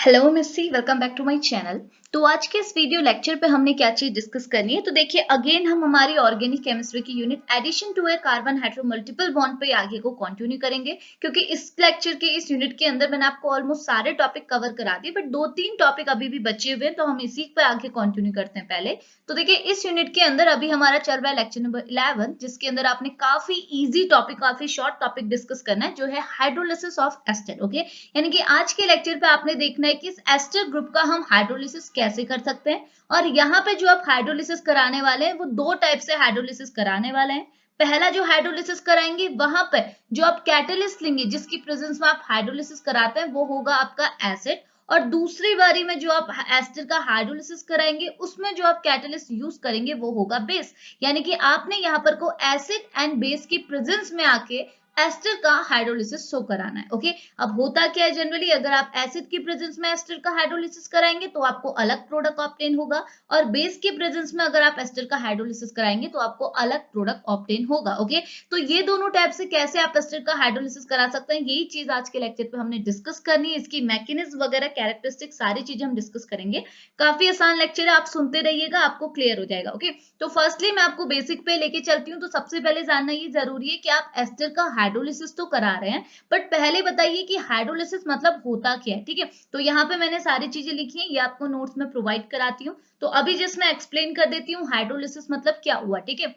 Hello missy, welcome back to my channel. तो आज के इस वीडियो लेक्चर पे हमने क्या चीज डिस्कस करनी है। तो देखिए अगेन हम हमारी ऑर्गेनिक केमिस्ट्री की unit addition to a carbon hetero multiple bond पे आगे को कंटिन्यू करेंगे, क्योंकि इस लेक्चर के इस यूनिट के अंदर मैंने आपको ऑलमोस्ट सारे टॉपिक कवर करा दिए, बट दो तीन टॉपिक अभी भी बचे हुए हैं, तो हम इसी पे आगे कंटिन्यू करते हैं पहले। तो देखिए इस यूनिट के अंदर अभी हमारा चल रहा है लेक्चर नंबर 11, जिसके अंदर आपने काफी इजी टॉपिक, काफी शॉर्ट टॉपिक डिस्कस करना है, जो है हाइड्रोलिसिस ऑफ एस्टर। ओके, यानी कि आज के लेक्चर पे आपने देखना है कि इस एस्टर ग्रुप का हम हाइड्रोलिसिस कैसे कर सकते हैं। और यहाँ पे जो आप हाइड्रोलिसिस कराने वाले हैं वो दो टाइप से हाइड्रोलिसिस कराने वाले हैं। पहला जो हाइड्रोलिसिस कराएंगे वहां पे जो आप कैटलिस्ट लेंगे, जिसकी प्रेजेंस में आप हाइड्रोलिसिस कराते हैं, वो होगा आपका एसिड। और दूसरी बारी में जो आप एस्टर का हाइड्रोलिसिस कराएंगे उसमें जो आप कैटलिस्ट यूज करेंगे वो होगा बेस। यानी कि आपने यहाँ पर को एसिड एंड बेस की प्रेजेंस में आके एस्टर का हाइड्रोलिसिस शो कराना है। ओके, अब होता क्या है, जनरली अगर आप एसिड की प्रेजेंस में एस्टर का हाइड्रोलिसिस कराएंगे तो आपको अलग प्रोडक्ट ऑब्टेन होगा, और बेस की प्रेजेंस में अगर आप एस्टर का हाइड्रोलिसिस कराएंगे तो आपको अलग प्रोडक्ट ऑब्टेन होगा। ओके, तो ये दोनों टाइप से कैसे आप एस्टर का हाइड्रोलिसिस करा सकते हैं, यही चीज आज के लेक्चर पे हमने डिस्कस करनी है। इसकी मैकेनिज्म वगैरह, कैरेक्टरिस्टिक, सारी चीजें हम डिस्कस करेंगे। काफी आसान लेक्चर है, आप सुनते रहिएगा, आपको क्लियर हो जाएगा। ओके, तो फर्स्टली मैं आपको बेसिक पे लेके चलती हूँ। तो सबसे पहले जानना ये जरूरी है कि आप एस्टर का हाइड्रोलिसिस तो करा रहे हैं, बट पहले बताइए कि हाइड्रोलिसिस मतलब होता क्या है। ठीक है, तो यहाँ पे मैंने सारी चीजें लिखी हैं, ये आपको नोट्स में प्रोवाइड कराती हूँ। तो अभी जस्ट मैं एक्सप्लेन कर देती हूँ हाइड्रोलिसिस मतलब क्या हुआ। ठीक है,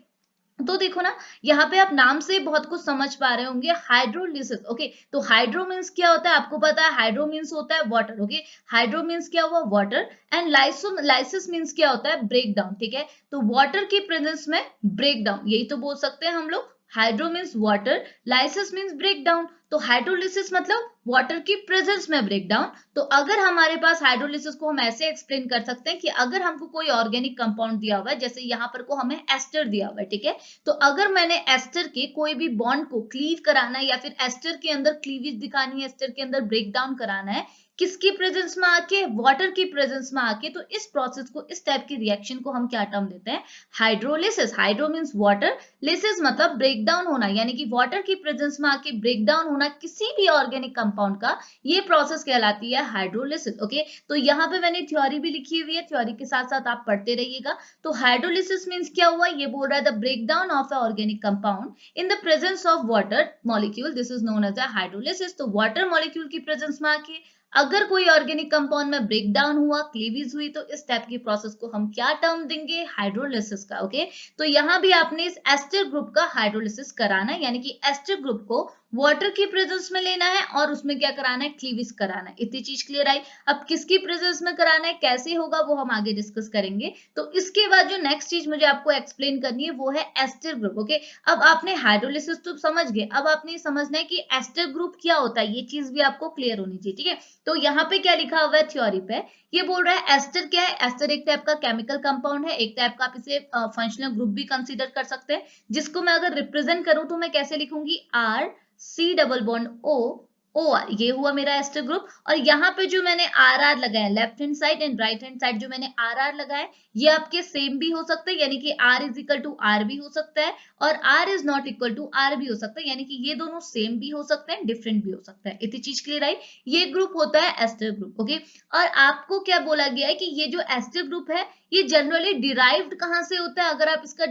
तो देखो ना, यहाँ पे आप नाम से बहुत कुछ समझ पा रहे होंगे, हाइड्रोलिसिस। ओके, तो हाइड्रो मीन्स क्या होता है, आपको पता है हाइड्रो मीन्स होता है वाटर। ओके, हाइड्रो मीन्स क्या हुआ, वाटर। एंड लाइसिस मीन्स क्या होता है, ब्रेक डाउन। ठीक है, तो वाटर की प्रेजेंस में ब्रेक डाउन, यही तो बोल सकते हैं हम लोग। Hydro means water, lysis means break down. तो हाइड्रोलिसिस मतलब वाटर की प्रेजेंस में ब्रेक डाउन। तो अगर हमारे पास हाइड्रोलिसिस को हम ऐसे एक्सप्लेन कर सकते हैं कि अगर हमको कोई ऑर्गेनिक कंपाउंड दिया हुआ है, जैसे यहाँ पर को हमें एस्टर दिया हुआ है। ठीक है, तो अगर मैंने एस्टर के कोई भी बॉन्ड को क्लीव कराना है, या फिर एस्टर के अंदर क्लीवेज दिखानी है, एस्टर के अंदर ब्रेक डाउन कराना है, किसकी प्रेजेंस में आके, वाटर की प्रेजेंस में आके, तो इस प्रोसेस को, इस टाइप की रिएक्शन को हम क्या टर्म देते हैं, hydrolysis. Hydro means water, lysis मतलब ब्रेक डाउन होना, यानी कि वाटर की प्रेजेंस में आके ब्रेक डाउन होना किसी भी ऑर्गेनिक कंपाउंड का, ये प्रोसेस कहलाती है हाइड्रोलिसिस। ओके, तो यहाँ पे मैंने थ्योरी भी लिखी हुई है, थ्योरी के साथ साथ आप पढ़ते रहिएगा। तो हाइड्रोलिसिस मींस क्या हुआ, ये बोल रहा है the breakdown of a organic compound in the presence of water molecule, this is known as a hydrolysis. तो वाटर मॉलिक्यूल की प्रेजेंस में आके अगर कोई ऑर्गेनिक कंपाउंड में ब्रेक डाउन हुआ, क्लीवेज हुई, तो इस टाइप की प्रोसेस को हम क्या टर्म देंगे, हाइड्रोलिसिस का। ओके, तो यहाँ भी आपने इस एस्टर ग्रुप का हाइड्रोलिसिस कराना है, यानी कि एस्टर ग्रुप को वाटर की प्रेजेंस में लेना है और उसमें क्या कराना है, क्लीवेज कराना है। इतनी चीज क्लियर आई। अब किसकी प्रेजेंस में कराना है, कैसे होगा, वो हम आगे डिस्कस करेंगे। तो इसके बाद जो नेक्स्ट चीज मुझे आपको एक्सप्लेन करनी है वो है एस्टर ग्रुप। ओके, अब आपने हाइड्रोलिसिस तो समझ गए, अब आपने समझना है कि एस्टर ग्रुप क्या होता है, ये चीज भी आपको क्लियर होनी चाहिए। ठीक है, तो यहाँ पे क्या लिखा हुआ है थ्योरी पे, ये बोल रहा है एस्टर क्या है, एस्टर एक टाइप का केमिकल कंपाउंड है, एक टाइप का आप इसे फंक्शनल ग्रुप भी कंसीडर कर सकते हैं, जिसको मैं अगर रिप्रेजेंट करूं तो मैं कैसे लिखूंगी, R C double bond O, O R, ये हुआ मेरा एस्टर ग्रुप। और यहाँ पे जो मैंने आर आर लगाया, left hand side and right hand side जो मैंने आर आर लगाया, ये आपके सेम भी हो सकते हैं, यानी कि R is equal to R भी हो सकता है, और R is not equal to R भी हो सकता है, यानी कि ये दोनों सेम भी हो सकते हैं, डिफरेंट भी हो सकता है। इतनी चीज क्लियर आई। ये ग्रुप होता है एस्टर ग्रुप। ओके, और आपको क्या बोला गया है कि ये जो एस्टर ग्रुप है ये जनरली डिराइव्ड कहाँ से होता है, अगर आप इसका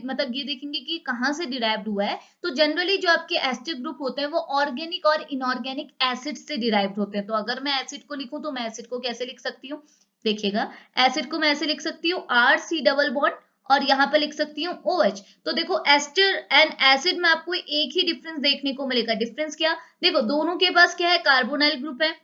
मतलब ये देखेंगे कि कहाँ से डिराइव्ड हुआ है, तो जनरली जो आपके एस्टर ग्रुप होते हैं वो ऑर्गेनिक और इनऑर्गेनिक एसिड से डिराइव्ड होते हैं। तो अगर मैं एसिड को लिखूं तो मैं एसिड को कैसे लिख सकती हूँ, देखिएगा, एसिड को मैं ऐसे लिख सकती हूँ आर सी डबल बॉन्ड, और यहाँ पे लिख सकती हूँ ओ एच। तो देखो एस्टर एंड एसिड में आपको एक ही डिफरेंस देखने को मिलेगा। डिफरेंस क्या, देखो दोनों के पास क्या है, कार्बोनाइल ग्रुप है,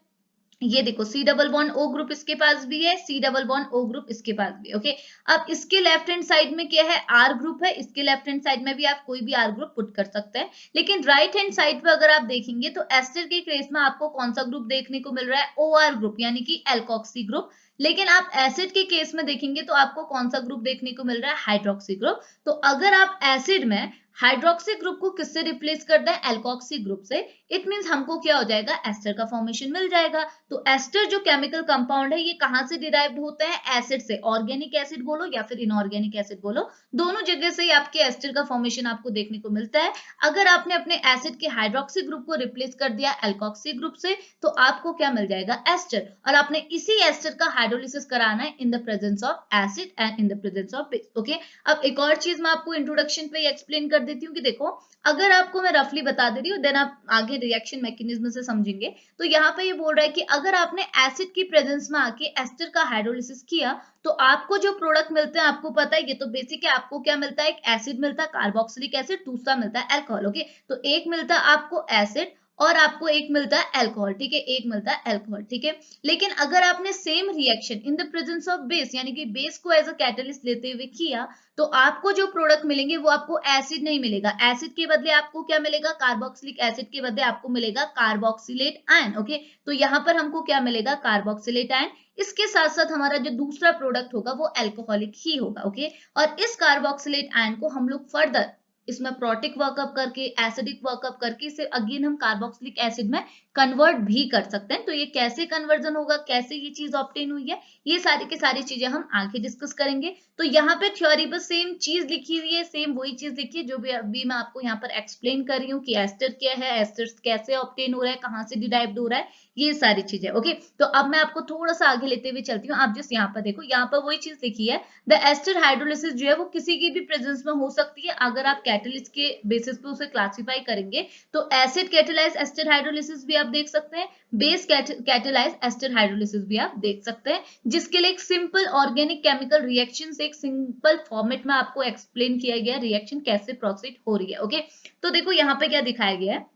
ये देखो C double bond O group इसके पास भी है, C double bond O group इसके पास भी है। ओके, अब इसके लेफ्ट हैंड साइड में क्या है, आर ग्रुप है, इसके लेफ्ट हैंड साइड में भी आप कोई भी आर ग्रुप पुट कर सकते हैं। लेकिन राइट हैंड साइड पे अगर आप देखेंगे तो एस्टर के केस में आपको कौन सा ग्रुप देखने को मिल रहा है, ओ आर ग्रुप, यानी कि एल्कोक्सी ग्रुप। लेकिन आप एसिड के केस में देखेंगे तो आपको कौन सा ग्रुप देखने को मिल रहा है, हाइड्रोक्सी ग्रुप। तो अगर आप एसिड में हाइड्रोक्सी ग्रुप को किससे रिप्लेस करना है, एल्कोक्सी ग्रुप से। इट मींस हमको क्या हो जाएगा, एस्टर का फॉर्मेशन मिल जाएगा। तो एस्टर जो केमिकल कंपाउंड है ये कहां से डिराइव्ड होता है, एसिड से। ऑर्गेनिक एसिड बोलो या फिर इनऑर्गेनिक एसिड बोलो, दोनों जगह से ही आपके एस्टर का फॉर्मेशन आपको देखने को मिलता है। अगर आपने अपने एसिड के हाइड्रोक्सी ग्रुप को रिप्लेस कर दिया एल्कोक्सी ग्रुप से, तो आपको क्या मिल जाएगा, एस्टर। और आपने इसी एस्टर का हाइड्रोलिसिस कराना है in the presence of acid and in the presence of base. Okay, अब एक और चीज मैं आपको इंट्रोडक्शन पे एक्सप्लेन कर देती हूँ कि देखो, अगर आपको मैं रफली बता दे रही हूँ, देन आप आगे रिएक्शन मैकेनिज्म से समझेंगे। तो यहाँ पे ये बोल रहा है कि अगर आपने एसिड की प्रेजेंस में आके एस्टर का हाइड्रोलिसिस किया, तो आपको जो प्रोडक्ट मिलते हैं, आपको पता है ये तो बेसिक है, आपको क्या मिलता है, एक एसिड मिलता है कार्बोक्सिलिक एसिड, दूसरा मिलता है अल्कोहल। ओके, तो एक मिलता है आपको एसिड और आपको एक मिलता है अल्कोहल, ठीक है, एक मिलता है अल्कोहल, ठीक है। लेकिन अगर आपने same reaction in the presence of base, यानी कि बेस को एज अ कैटलिस्ट लेते हुए किया, तो आपको जो प्रोडक्ट मिलेंगे वो आपको एसिड नहीं मिलेगा। एसिड के बदले आपको क्या मिलेगा, कार्बोक्सिलिक एसिड के बदले आपको मिलेगा कार्बोक्सिलेट आयन। ओके, तो यहाँ पर हमको क्या मिलेगा, कार्बोक्सिलेट आयन। इसके साथ साथ हमारा जो दूसरा प्रोडक्ट होगा वो अल्कोहलिक ही होगा। ओके, और इस कार्बोक्सिलेट आयन को हम लोग फर्दर इसमें प्रोटिक वर्कअप करके, एसिडिक वर्कअप करके इसे अगेन हम कार्बोक्सिलिक एसिड में कन्वर्ट भी कर सकते हैं। तो ये कैसे कन्वर्जन होगा, कैसे ये चीज ऑब्टेन हुई है, ये सारी की सारी चीजें हम आगे डिस्कस करेंगे। तो यहाँ पे थ्योरी पर सेम चीज लिखी हुई है, सेम वही चीज लिखी है जो भी अभी मैं आपको यहाँ पर एक्सप्लेन कर रही हूँ कि एस्टर क्या है, एस्टर कैसे ऑब्टेन हो रहा है, कहाँ से डिराइव्ड हो रहा है, ये सारी चीजें। ओके, तो अब मैं आपको थोड़ा सा आगे लेते हुए चलती हूँ। आप जस्ट यहाँ पर देखो, यहाँ पर वही चीज लिखी है, द एस्टर हाइड्रोलिसिस जो है वो किसी की भी प्रेजेंस में हो सकती है। अगर आप कैटलिस्ट के बेसिस पे उसे क्लासिफाई करेंगे, तो एसिड कैटेलाइज एस्टर हाइड्रोलिसिस भी आप देख सकते हैं, बेस कैटेलाइज एस्टर हाइड्रोलिसिस भी आप देख सकते हैं, जिसके लिए एक सिंपल ऑर्गेनिक केमिकल रिएक्शन से एक सिंपल फॉर्मेट में आपको एक्सप्लेन किया गया रिएक्शन कैसे प्रोसीड हो रही है। ओके, तो देखो यहाँ पे क्या दिखाया गया है,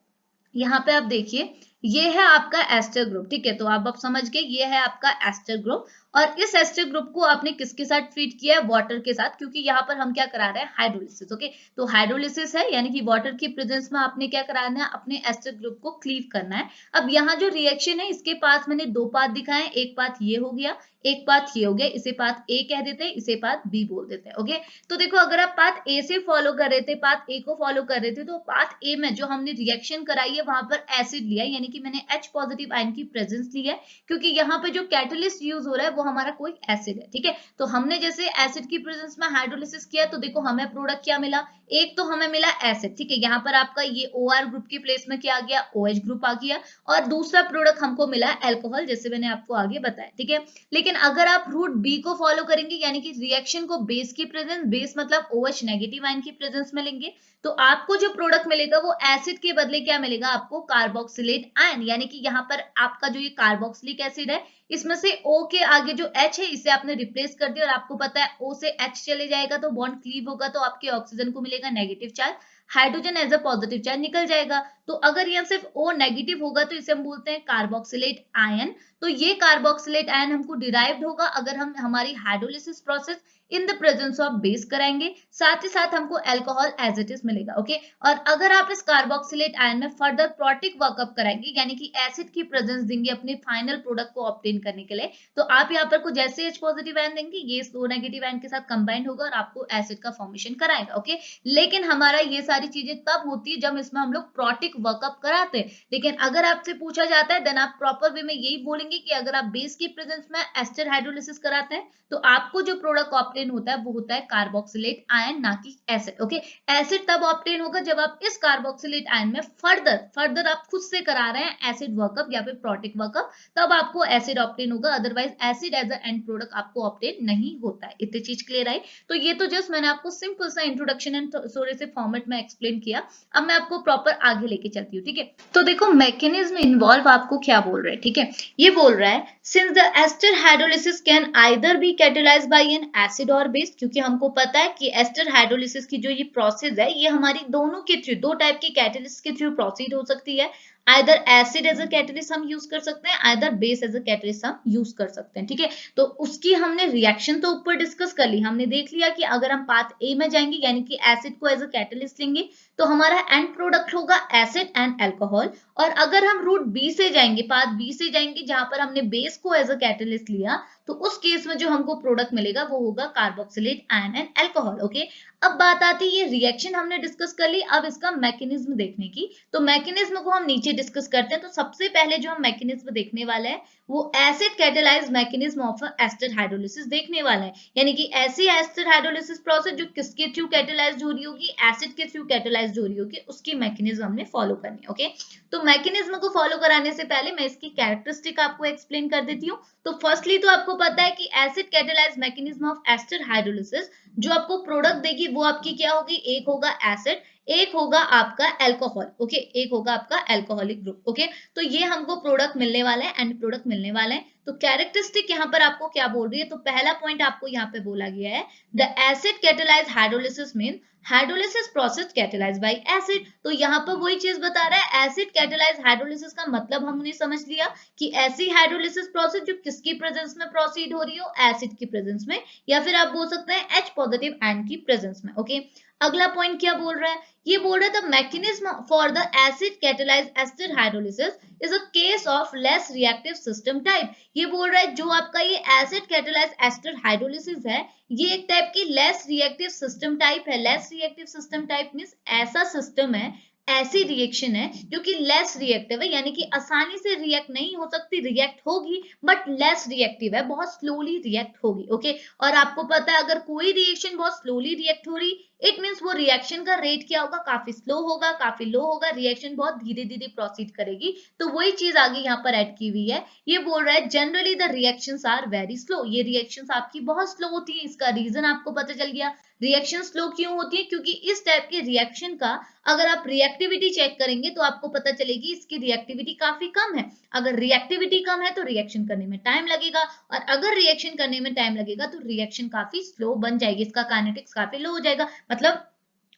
यहाँ पे आप देखिए, ये है आपका एस्टर ग्रुप, ठीक है। तो आप समझ गए, ये है आपका एस्टर ग्रुप। और इस एस्टर ग्रुप को आपने किसके साथ ट्रीट किया है, वाटर के साथ, क्योंकि यहाँ पर हम क्या करा रहे हैं, हाइड्रोलिसिस। ओके, तो हाइड्रोलिसिस है, यानी कि वाटर की प्रेजेंस में आपने क्या कराना है, अपने एस्टर ग्रुप को क्लीव करना है। अब यहाँ जो रिएक्शन है, इसके पास मैंने दो पाथ दिखाए, एक पाथ ये हो गया, एक पाथ ये हो गया, इसे पाथ ए कह देते हैं, इसे पाथ बी बोल देते हैं। ओके, तो देखो, अगर आप पाथ ए से फॉलो कर रहे थे, पाथ ए को फॉलो कर रहे थे, तो पाथ ए में जो हमने रिएक्शन कराई है वहां पर एसिड लिया, यानी कि मैंने H पॉजिटिव आयन की प्रेजेंस ली है, क्योंकि यहाँ पे जो कैटलिस्ट यूज हो रहा है वो हमारा कोई एसिड है, ठीक है। तो हमने जैसे एसिड की प्रेजेंस में हाइड्रोलिसिस किया, तो देखो हमें प्रोडक्ट क्या मिला, एक तो हमें मिला एसिड, ठीक है। यहाँ पर आपका ये OR ग्रुप की प्लेस में क्या आ गया, OH ग्रुप आ गया, और दूसरा प्रोडक्ट हमको मिला अल्कोहल, जैसे मैंने आपको आगे बताया, ठीक है। लेकिन अगर आप रूट बी को फॉलो करेंगे, यानी कि रिएक्शन को बेस की प्रेजेंस, बेस मतलब OH नेगेटिव आयन की प्रेजेंस में लेंगे, तो आपको जो प्रोडक्ट मिलेगा वो एसिड के बदले क्या मिलेगा, आपको कार्बोक्सिलेट आयन। यानी कि यहाँ पर आपका जो ये कार्बोक्सिलिक एसिड है, इसमें से O के आगे जो H है इसे आपने रिप्लेस कर दिया, और आपको पता है O से H चले जाएगा तो बॉन्ड क्लीव होगा, तो आपके ऑक्सीजन को मिलेगा negative charge, hydrogen as a positive charge निकल जाएगा। तो अगर यहाँ सिर्फ O नेगेटिव होगा तो इसे हम बोलते हैं कार्बोक्सिलेट आयन। तो ये कार्बोक्सिलेट आयन हमको डिराइव्ड होगा अगर हम हमारी hydrolysis process in the presence of base कराएंगे, साथ ही साथ हमको अल्कोहल एज इट इज मिलेगा। ओके, और अगर आप इस कार्बोक्सिलेट आयन में फर्दर प्रोटिक वर्कअप कराएंगे, यानी कि एसिड की प्रेजेंस देंगे अपने फाइनल प्रोडक्ट को ऑब्टेन करने के लिए, तो आप यहाँ पर कुछ जैसे H पॉजिटिव आयन देंगे, ये O नेगेटिव आयन के साथ कंबाइंड होगा और आपको एसिड का फॉर्मेशन कराएगा। ओके, लेकिन हमारा ये सारी चीजें तब होती है जब इसमें हम लोग प्रोटिक वर्कअप कराते हैं। लेकिन अगर आपसे पूछा जाता है, देन आप प्रॉपर वे में यही बोलेंगे कि अगर आप बेस की प्रेजेंस में एस्टर हाइड्रोलिसिस कराते हैं, तो आपको जो प्रोडक्ट ऑब्टेन होता है वो होता है कार्बोक्सिलेट आयन, ना कि एसिड। ओके, एसिड तब ऑब्टेन होगा जब आप इस कार्बोक्सिलेट आयन में फर्दर आप खुद से करा रहे हैं एसिड वर्कअप या फिर प्रोटिक वर्कअप, तब आपको एसिड ऑब्टेन होगा, otherwise acid as a end product आपको ऑब्टेन नहीं होता है। इतनी चीज क्लियर आई? तो ये तो जस्ट मैंने आपको सिंपल सा इंट्रोडक्शन एंड थोड़े से फॉर्मेट में एक्सप्लेन किया। अब मैं आपको प्रॉपर आगे लेके चलती हूँ, ठीक है। तो देखो, मैकेनिज्म इन्वॉल्व आपको क्या बोल रहे हैं, ठीक है। ये बोल रहा है, since the ester hydrolysis can either be catalysed by an acid और बेस, क्योंकि हमको पता है कि एस्टर हाइड्रोलिसिस की जो ये प्रोसेस है, ये हमारी दोनों के थ्रू, दो टाइप की कैटलिस्ट के थ्रू प्रोसीड हो सकती है। Either acid as a catalyst हम यूज कर सकते हैं, either base as a catalyst हम यूज कर सकते हैं, ठीक है। तो उसकी हमने रिएक्शन तो ऊपर डिस्कस कर ली, हमने देख लिया कि अगर हम पाथ ए में जाएंगे यानी कि एसिड को एज अ कैटलिस्ट लेंगे तो हमारा एंड प्रोडक्ट होगा एसिड एंड अल्कोहल, और अगर हम रूट बी से जाएंगे, पाथ बी से जाएंगे जहां पर हमने बेस को एज अ कैटलिस्ट लिया, तो उस केस में जो हमको प्रोडक्ट मिलेगा वो होगा carboxylate ion and alcohol, okay. अब बात आती है, ये रिएक्शन हमने डिस्कस कर ली, अब इसका मैकेनिज्म देखने की, तो मैकेनिज्म को हम नीचे डिस्कस करते हैं। तो सबसे पहले जो हम मैकेनिज्म देखने वाले हैं वो acid catalyse mechanism of ester hydrolysis देखने वाला है, यानी कि ऐसी एस्टर हाइड्रोलिसिस प्रोसेस जो किसके थ्रू कैटालाइज्ड हो रही होगी, एसिड के थ्रू कैटालाइज्ड हो रही होगी, उसकी मैकेनिज्म हमने फॉलो करनी है, ओके। तो मैकेनिज्म को फॉलो कराने से पहले मैं इसकी कैरेक्टरिस्टिक आपको एक्सप्लेन कर देती हूँ। तो फर्स्टली तो आपको पता है कि acid catalyse mechanism of ester hydrolysis जो आपको प्रोडक्ट देगी वो आपकी क्या होगी, एक होगा एसिड, एक होगा आपका अल्कोहल, ओके, एक होगा आपका अल्कोहलिक ग्रुप, ओके। तो ये हमको प्रोडक्ट मिलने वाला है, एंड प्रोडक्ट मिलने वाला है। तो कैरेक्टरिस्टिक यहाँ पर आपको क्या बोल रही है, तो पहला पॉइंट आपको यहाँ पे बोला गया है, the acid catalyse hydrolysis mean hydrolysis process catalysed bye acid. तो यहाँ पर वही चीज बता रहा है, एसिड कैटालाइज हाइड्रोलिसिस का मतलब हमने समझ लिया कि ऐसी हाइड्रोलिसिस प्रोसेस जो किसकी प्रेजेंस में प्रोसीड हो रही हो, एसिड की प्रेजेंस में, या फिर आप बोल सकते हैं H पॉजिटिव आयन की प्रेजेंस में, ओके। अगला पॉइंट क्या बोल रहा है, ये बोल रहा है the mechanism for the acid catalyse ester hydrolysis is a case of less reactive system type. ये बोल रहा है जो आपका ये एसिड कैटालाइज एस्टर हाइड्रोलिसिस है, ये एक टाइप की लेस रिएक्टिव सिस्टम टाइप है। Less reactive system type means ऐसा सिस्टम है, ऐसी रिएक्शन है जो कि लेस रिएक्टिव है, यानी कि आसानी से रिएक्ट नहीं हो सकती, रिएक्ट होगी बट लेस रिएक्टिव है, बहुत स्लोली रिएक्ट होगी, ओके। और आपको पता है अगर कोई रिएक्शन बहुत स्लोली रिएक्ट हो रही, इट मींस वो रिएक्शन का रेट क्या होगा, काफी स्लो होगा, काफी लो होगा, रिएक्शन बहुत धीरे धीरे प्रोसीड करेगी। तो वही चीज आगे यहाँ पर ऐड की हुई है। ये बोल रहा है generally the reactions are very slow, ये रिएक्शंस आपकी बहुत स्लो होती है। इसका रीजन आपको पता चल गया, रिएक्शन स्लो क्यों होती है, क्योंकि इस टाइप के रिएक्शन का अगर आप रिएक्टिविटी चेक करेंगे तो आपको पता चलेगी इसकी रिएक्टिविटी काफी कम है। अगर रिएक्टिविटी कम है तो रिएक्शन करने में टाइम लगेगा, और अगर रिएक्शन करने में टाइम लगेगा तो रिएक्शन काफी स्लो बन जाएगी, इसका काइनेटिक्स काफी लो हो जाएगा, मतलब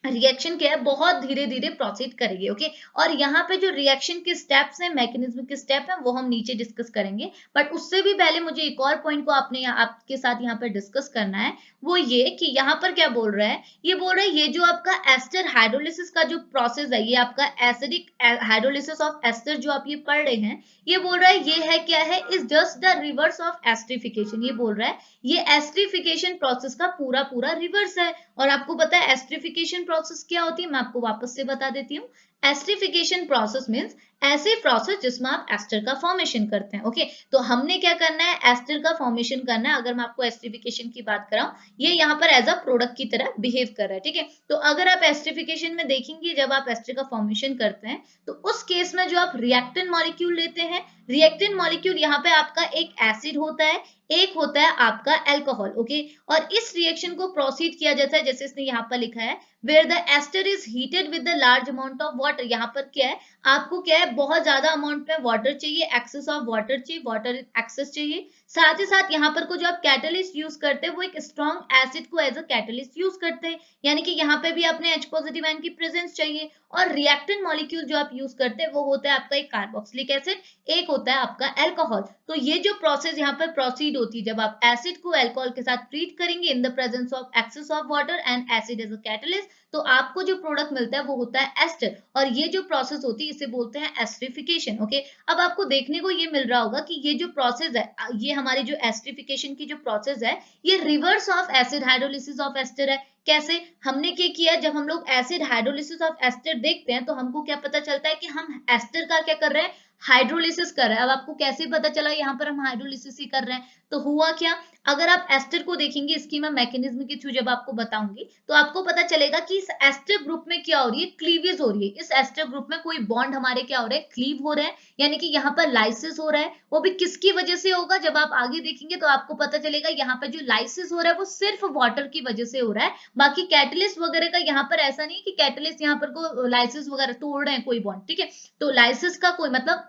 रिएक्शन क्या है, बहुत धीरे धीरे प्रोसीड करेगी, ओके। और यहाँ पे जो रिएक्शन के स्टेप्स हैं, मैकेनिज्म के स्टेप हैं, वो हम नीचे डिस्कस करेंगे। बट उससे भी पहले मुझे एक और पॉइंट को आपके साथ यहाँ पर डिस्कस करना है, वो ये कि यहाँ पर क्या बोल रहा है, ये बोल रहा है ये जो आपका एस्टर हाइड्रोलिसिस का जो प्रोसेस है, ये आपका एसिडिक हाइड्रोलिसिस ऑफ एस्टर जो आप ये पढ़ रहे हैं, ये बोल रहा है ये है क्या है, is just the reverse of esterification. ये बोल रहा है ये एस्ट्रिफिकेशन प्रोसेस का पूरा पूरा रिवर्स है। और आपको पता है एस्ट्रिफिकेशन प्रोसेस क्या होती है, मैं आपको वापस से बता देती हूँ। एस्ट्रिफिकेशन प्रोसेस मींस ऐसी प्रोसेस जिसमें आप एस्टर का फॉर्मेशन करते हैं, ओके। तो हमने क्या करना है, एस्टर का फॉर्मेशन करना है। अगर मैं आपको एस्ट्रिफिकेशन की बात कराऊं, ये यहाँ पर एज अ प्रोडक्ट की तरह बिहेव कर रहा है, ठीक है। तो अगर आप एस्ट्रिफिकेशन में देखेंगे, जब आप एस्टर का फॉर्मेशन करते हैं तो उस केस में जो आप रिएक्टेंट मॉलिक्यूल लेते हैं, रिएक्टेंट मॉलिक्यूल यहाँ पे आपका एक एसिड होता है, एक होता है आपका अल्कोहल, ओके। और इस रिएक्शन को प्रोसीड किया जाता है जैसे इसने यहाँ पर लिखा है, where the ester is heated with the large amount of water. यहाँ पर क्या है, आपको क्या है, बहुत ज्यादा अमाउंट में वाटर चाहिए, एक्सेस ऑफ वाटर चाहिए, वाटर एक्सेस चाहिए। साथ ही साथ यहाँ पर को जो आप कैटलिस्ट यूज करते हैं वो एक स्ट्रॉन्ग एसिड को एज अ कैटलिस्ट यूज करते हैं, यानी कि यहाँ पे भी अपने H पॉजिटिव आयन की प्रेजेंस चाहिए। और रिएक्टेंट मॉलिक्यूल जो आप यूज करते हैं वो होता है आपका एक कार्बोक्सिलिक एसिड, एक होता है आपका अल्कोहल। तो ये जो प्रोसेस यहाँ पर प्रोसीड होती है, जब आप एसिड को अल्कोहल के साथ ट्रीट करेंगे in the presence of excess of water and acid as a catalyst, तो आपको जो प्रोडक्ट मिलता है वो होता है एस्टर। और ये जो प्रोसेस होती है इसे बोलते हैं एस्ट्रिफिकेशन, ओके। अब आपको देखने को ये मिल रहा होगा कि ये जो प्रोसेस है, ये हमारी जो एस्ट्रिफिकेशन की जो प्रोसेस है, ये reverse of acid hydrolysis of ester है। कैसे, हमने क्या किया, जब हम लोग एसिड हाइड्रोलिसिस ऑफ एस्टर देखते हैं तो हमको क्या पता चलता है कि हम एस्टर का क्या कर रहे हैं, हाइड्रोलिसिस कर रहे हैं। अब आपको कैसे पता चला यहाँ पर हम हाइड्रोलिसिस ही कर रहे हैं, तो हुआ क्या, अगर आप एस्टर को देखेंगे, इसकी मैं मैकेनिज्म के थ्रू जब आपको बताऊंगी तो आपको पता चलेगा कि इस एस्टर ग्रुप में क्या हो रही है, क्लीवेज हो रही है। इस एस्टर ग्रुप में कोई बॉन्ड हमारे क्या हो रहे हैं, क्लीव हो रहे हैं, यानी कि यहाँ पर लाइसिस हो रहा है। वो भी किसकी वजह से होगा, जब आप आगे देखेंगे तो आपको पता चलेगा यहाँ पर जो लाइसिस हो रहा है वो सिर्फ वाटर की वजह से हो रहा है। बाकी कैटलिस्ट वगैरह का यहाँ पर ऐसा नहीं कि कैटलिस्ट यहाँ पर को लाइसिस वगैरह तोड़ रहे हैं कोई बॉन्ड, ठीक है। तो लाइसिस का कोई मतलब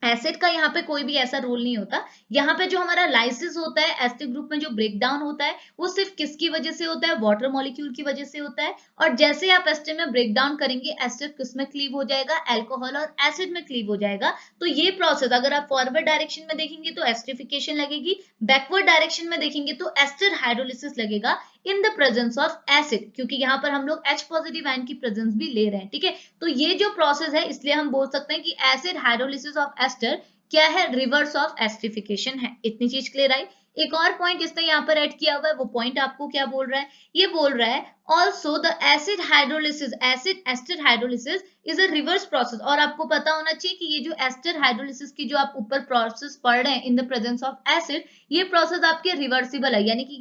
एसिड का यहाँ पे कोई भी ऐसा रोल नहीं होता। यहाँ पे जो हमारा लाइसिस होता है एसिटिक ग्रुप में, जो ब्रेक डाउन होता है वो सिर्फ किसकी वजह से होता है, वाटर मॉलिक्यूल की वजह से होता है। और जैसे आप एस्टर में ब्रेक डाउन करेंगे, एस्टर किस में क्लीव हो जाएगा, अल्कोहल और एसिड में क्लीव हो जाएगा। तो ये प्रोसेस अगर आप फॉरवर्ड डायरेक्शन में देखेंगे तो एस्टरिफिकेशन लगेगी, बैकवर्ड डायरेक्शन में देखेंगे तो एस्टर हाइड्रोलिसिस लगेगा इन द प्रेजेंस ऑफ एसिड, क्योंकि यहाँ पर हम लोग H पॉजिटिव आयन की प्रेजेंस भी ले रहे हैं, ठीक है। तो ये जो प्रोसेस है, इसलिए हम बोल सकते हैं कि एसिड हाइड्रोलिसिस ऑफ एस्टर क्या है, रिवर्स ऑफ एस्टरिफिकेशन है। इतनी चीज क्लियर आई। एक और पॉइंट इसने यहाँ पर ऐड किया हुआ है, वो पॉइंट आपको क्या बोल रहा है, ये बोल रहा है also the acid hydrolysis, acid ester hydrolysis is a reverse process. और आपको पता होना चाहिए कि ये जो एस्टर हाइड्रोलिसिस की जो आप ऊपर प्रोसेस पढ़ रहे हैं इन द प्रेजेंस ऑफ एसिड, ये प्रोसेस आपके रिवर्सिबल है, यानी कि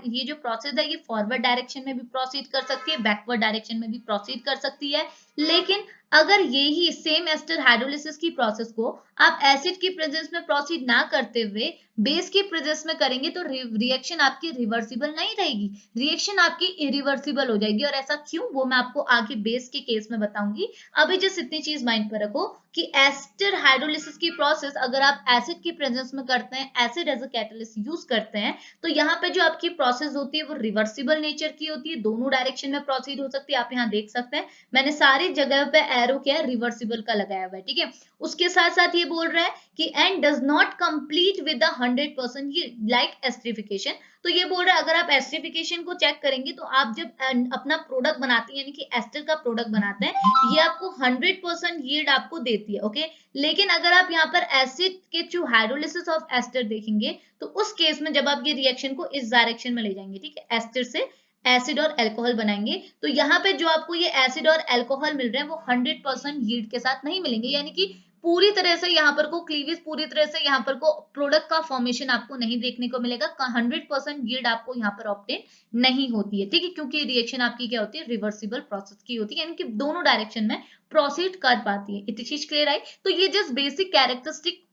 ये जो प्रोसेस है ये फॉरवर्ड डायरेक्शन में भी प्रोसीड कर सकती है, बैकवर्ड डायरेक्शन में भी प्रोसीड कर सकती है। लेकिन अगर यही सेम एस्टर हाइड्रोलिसिस की प्रोसेस को आप एसिड की प्रेजेंस में प्रोसीड ना करते हुए बेस की प्रेजेंस में करेंगे तो रिएक्शन आपकी रिवर्सिबल नहीं रहेगी, रिएक्शन आपकी इरिवर्सिबल हो जाएगी। और ऐसा क्यों, वो मैं आपको आगे बेस के केस में बताऊंगी। अभी जस्ट इतनी चीज माइंड पर रखो कि एस्टर हाइड्रोलिसिस की प्रोसेस अगर आप एसिड की प्रेजेंस में करते हैं, acid as a catalyst use करते हैं, तो यहाँ पे जो आपकी प्रोसेस होती है वो रिवर्सिबल नेचर की होती है, दोनों डायरेक्शन में प्रोसीड हो सकती है। आप यहाँ देख सकते हैं मैंने सारी जगह पे एरो क्या है, रिवर्सिबल का लगाया हुआ है, ठीक है। उसके साथ साथ ये बोल रहा है कि and does not complete with 100% ये लाइक एस्टरिफिकेशन। तो ये बोल रहा है अगर आप एस्टरिफिकेशन को चेक करेंगे तो आप जब अपना प्रोडक्ट बनाते हैं, यानी कि एस्टर का प्रोडक्ट बनाते हैं, ये आपको 100% यील्ड आपको देती है, ओके। लेकिन अगर आप यहाँ पर एसिड के थ्रू हाइड्रोलिसिस ऑफ एस्टर देखेंगे तो उस केस में जब आप ये रिएक्शन को इस डायरेक्शन में ले जाएंगे, ठीक है, एस्टर से एसिड और अल्कोहल बनाएंगे, तो यहाँ पे जो आपको ये एसिड और अल्कोहल मिल रहे हैं वो 100% यील्ड के साथ नहीं मिलेंगे, यानी कि पूरी तरह से यहाँ पर को क्लीवेज, पूरी तरह से यहाँ पर को प्रोडक्ट का फॉर्मेशन आपको नहीं देखने को मिलेगा, 100% यील्ड आपको यहाँ पर ऑब्टेन नहीं होती है, ठीक है, क्योंकि रिएक्शन आपकी क्या होती है, रिवर्सिबल प्रोसेस की होती है, यानी कि दोनों डायरेक्शन में प्रोसीड कर पाती है। इतनी चीज क्लियर आई। तो ये जस्ट बेसिक कैरेक्टरिस्टिक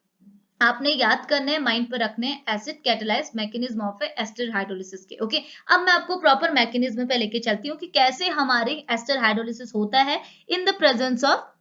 आपने याद करने हैं, माइंड पर रखने हैं, acid catalyse mechanism of ester hydrolysis के, ओके। अब मैं आपको प्रॉपर मैकेनिज्म पे लेके चलती हूँ कि कैसे हमारे एस्टर हाइड्रोलिसिस होता है in the presence of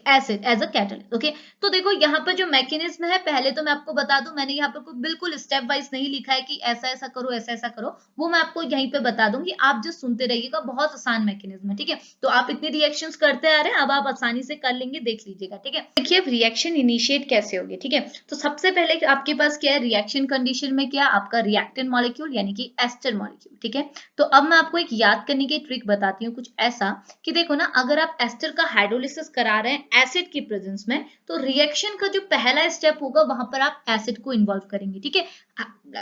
acid as a catalyst, okay. तो देखो यहाँ पर जो मैकेनिज्म है, पहले तो मैं आपको बता दूं, मैंने यहाँ पर बिल्कुल स्टेप वाइज नहीं लिखा है कि ऐसा ऐसा करो ऐसा ऐसा करो, वो मैं आपको यहीं पे बता दूंगी, आप जस्ट सुनते रहिएगा, बहुत आसान मैकेनिज्म है, ठीक है। तो आप इतनी रिएक्शंस करते आ रहे हैं, अब आप आसानी से कर लेंगे, देख लीजिएगा, ठीक है। देखिए अब रिएक्शन इनिशिएट कैसे होगी, ठीक है। तो सबसे पहले आपके पास क्या है, रिएक्शन कंडीशन में क्या, आपका रिएक्टेंट मॉलिक्यूल यानी कि एस्टर मॉलिक्यूल, ठीक है। तो अब मैं आपको एक याद करने की ट्रिक बताती हूँ, कुछ ऐसा कि देखो ना, अगर आप एस्टर का हाइड्रोलिसिस करा रहे हैं एसिड की प्रेजेंस में, तो रिएक्शन का जो पहला स्टेप होगा वहां पर आप एसिड को इन्वॉल्व करेंगे, ठीक है।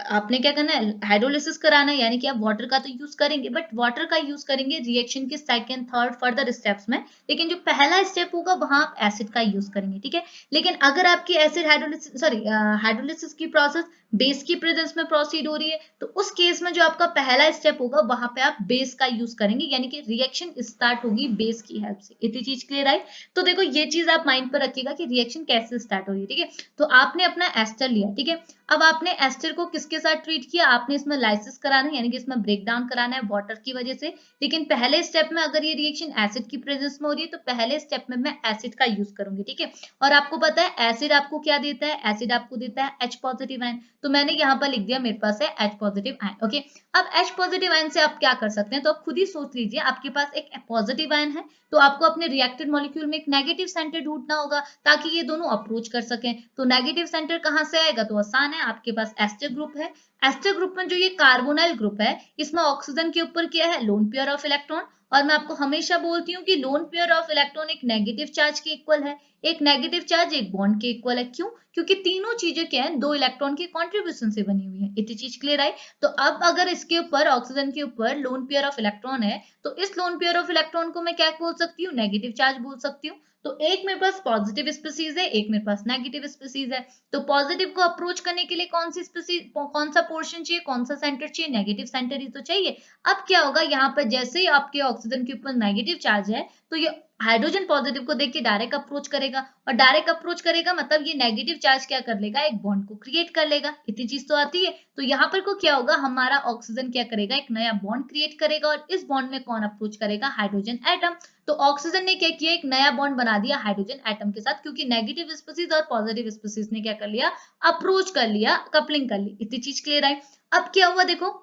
आपने क्या करना है, हाइड्रोलिसिस कराना है, यानी कि आप वाटर का तो यूज करेंगे, बट वाटर का यूज करेंगे रिएक्शन के सेकंड थर्ड फर्दर स्टेप्स में, लेकिन जो पहला स्टेप होगा वहां आप एसिड का यूज करेंगे, ठीक है। लेकिन अगर आपकी एसिड हाइड्रोलिसिस हाइड्रोलिसिस की प्रोसेस बेस की प्रेजेंस में प्रोसीड हो रही है, तो उस केस में जो आपका पहला स्टेप होगा वहां पे आप बेस का यूज करेंगे, यानी कि रिएक्शन स्टार्ट होगी बेस की हेल्प से। इतनी चीज क्लियर आई। तो देखो ये चीज आप माइंड पर रखिएगा कि रिएक्शन कैसे स्टार्ट हो रही है, ठीक है। तो आपने अपना एस्टर लिया, ठीक है। अब आपने एस्टर को किसके साथ ट्रीट किया, आपने इसमें लाइसिस कराना है, यानी कि इसमें ब्रेक डाउन कराना है वाटर की वजह से। लेकिन पहले स्टेप में अगर ये रिएक्शन एसिड की प्रेजेंस में हो रही है, तो पहले स्टेप में मैं एसिड का यूज करूंगी, ठीक है। और आपको पता है एसिड आपको क्या देता है, एसिड आपको देता है H पॉजिटिव आयन, तो मैंने यहाँ पर लिख दिया मेरे पास है H पॉजिटिव आयन, ओके। अब H पॉजिटिव आयन से आप क्या कर सकते हैं, तो आप खुद ही सोच लीजिए, आपके पास एक पॉजिटिव आयन है, तो आपको अपने रिएक्टेड मॉलिक्यूल में एक नेगेटिव सेंटर ढूंढना होगा ताकि ये दोनों अप्रोच कर सकें। तो नेगेटिव सेंटर कहाँ से आएगा, तो आसान है, आपके पास एस्टर ग्रुप है। एस्टर ग्रुप में जो ये कार्बोनाइल ग्रुप है, इसमें ऑक्सीजन के ऊपर क्या है, लोन पेयर ऑफ इलेक्ट्रॉन। और मैं आपको हमेशा बोलती हूँ कि लोन पेयर ऑफ इलेक्ट्रॉन एक नेगेटिव चार्ज के इक्वल है, एक नेगेटिव चार्ज एक बॉन्ड के इक्वल है। क्यों, क्योंकि तीनों चीजें क्या है, दो इलेक्ट्रॉन के कॉन्ट्रीब्यूशन से बनी हुई है। इतनी चीज क्लियर आई। तो अब अगर इसके ऊपर ऑक्सीजन के ऊपर लोन पेयर ऑफ इलेक्ट्रॉन है, तो इस लोन पेयर ऑफ इलेक्ट्रॉन को मैं क्या बोल सकती हूँ, नेगेटिव चार्ज बोल सकती हूँ। तो एक मेरे पास पॉजिटिव स्पीसीज है, एक मेरे पास नेगेटिव स्पीसीज है। तो पॉजिटिव को अप्रोच करने के लिए कौन सी स्पीसीज, कौन सा पोर्शन चाहिए, कौन सा सेंटर चाहिए, नेगेटिव सेंटर ही तो चाहिए। अब क्या होगा, यहाँ पर जैसे ही आपके ऑक्सीजन के ऊपर नेगेटिव चार्ज है, तो ये हाइड्रोजन पॉजिटिव को देख के डायरेक्ट अप्रोच करेगा, और डायरेक्ट अप्रोच करेगा मतलब ये नेगेटिव चार्ज क्या कर लेगा, एक बॉन्ड को क्रिएट कर लेगा। इतनी चीज तो आती है। तो यहाँ पर को क्या होगा, हमारा ऑक्सीजन क्या करेगा, एक नया बॉन्ड क्रिएट करेगा, और इस बॉन्ड में कौन अप्रोच करेगा, हाइड्रोजन एटम। तो ऑक्सीजन ने क्या किया, एक नया बॉन्ड बना दिया हाइड्रोजन एटम के साथ, क्योंकि नेगेटिव स्पीसीज और पॉजिटिव स्पीसीज ने क्या कर लिया, अप्रोच कर लिया, कपलिंग कर ली। इतनी चीज क्लियर है। अब क्या हुआ देखो,